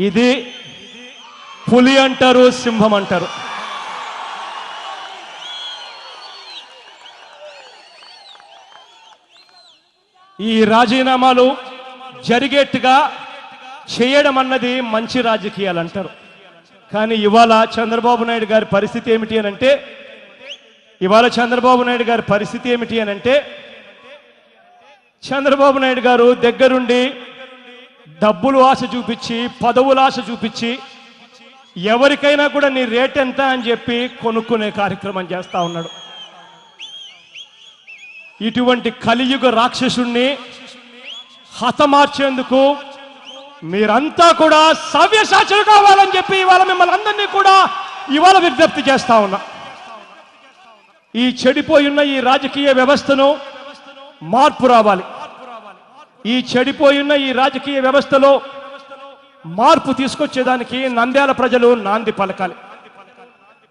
ఇది పులి అంటారు, సింహం అంటారు. ఈ రాజీనామాలు జరిగేట్టుగా చేయడం అన్నది మంచి రాజకీయాలు అంటారు. కానీ ఇవాళ చంద్రబాబు నాయుడు గారి పరిస్థితి ఏమిటి అని అంటే, ఇవాళ చంద్రబాబు నాయుడు గారి పరిస్థితి ఏమిటి అని అంటే, చంద్రబాబు నాయుడు గారు దగ్గరుండి డబ్బులు ఆశ చూపించి, పదవుల ఆశ చూపించి, ఎవరికైనా కూడా నీ రేట్ ఎంత అని చెప్పి కొనుక్కునే కార్యక్రమం చేస్తా ఉన్నాడు. ఇటువంటి కలియుగ రాక్షసుణ్ణి హతమార్చేందుకు మీరంతా కూడా సవ్యసాచులు కావాలని చెప్పి ఇవాళ మిమ్మల్ని అందరినీ కూడా ఇవాళ విజ్ఞప్తి చేస్తా ఉన్నా. ఈ చెడిపోయున్న ఈ రాజకీయ వ్యవస్థను మార్పు రావాలి. ఈ చెడిపోయున్న ఈ రాజకీయ వ్యవస్థలో మార్పు తీసుకొచ్చేదానికి నంద్యాల ప్రజలు నాంది పలకాలి.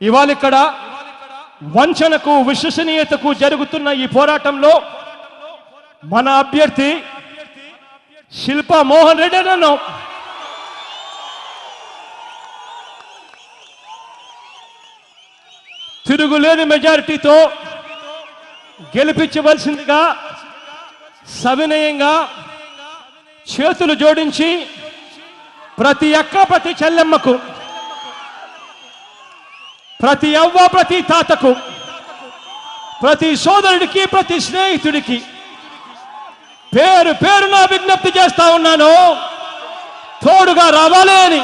ఇవాళ ఇక్కడ వంచనకు, విశ్వసనీయతకు జరుగుతున్న ఈ పోరాటంలో మన అభ్యర్థి శిల్పా మోహన్ రెడ్డి నన్ను తిరుగులేని మెజారిటీతో గెలిపించవలసిందిగా సవినయంగా చేతులు జోడించి ప్రతి అక్క, ప్రతి చెల్లెమ్మకు, ప్రతి అవ్వ, ప్రతి తాతకు, ప్రతి సోదరుడికి, ప్రతి స్నేహితుడికి పేరు పేరున విజ్ఞప్తి చేస్తా ఉన్నాను, తోడుగా రావాలి అని.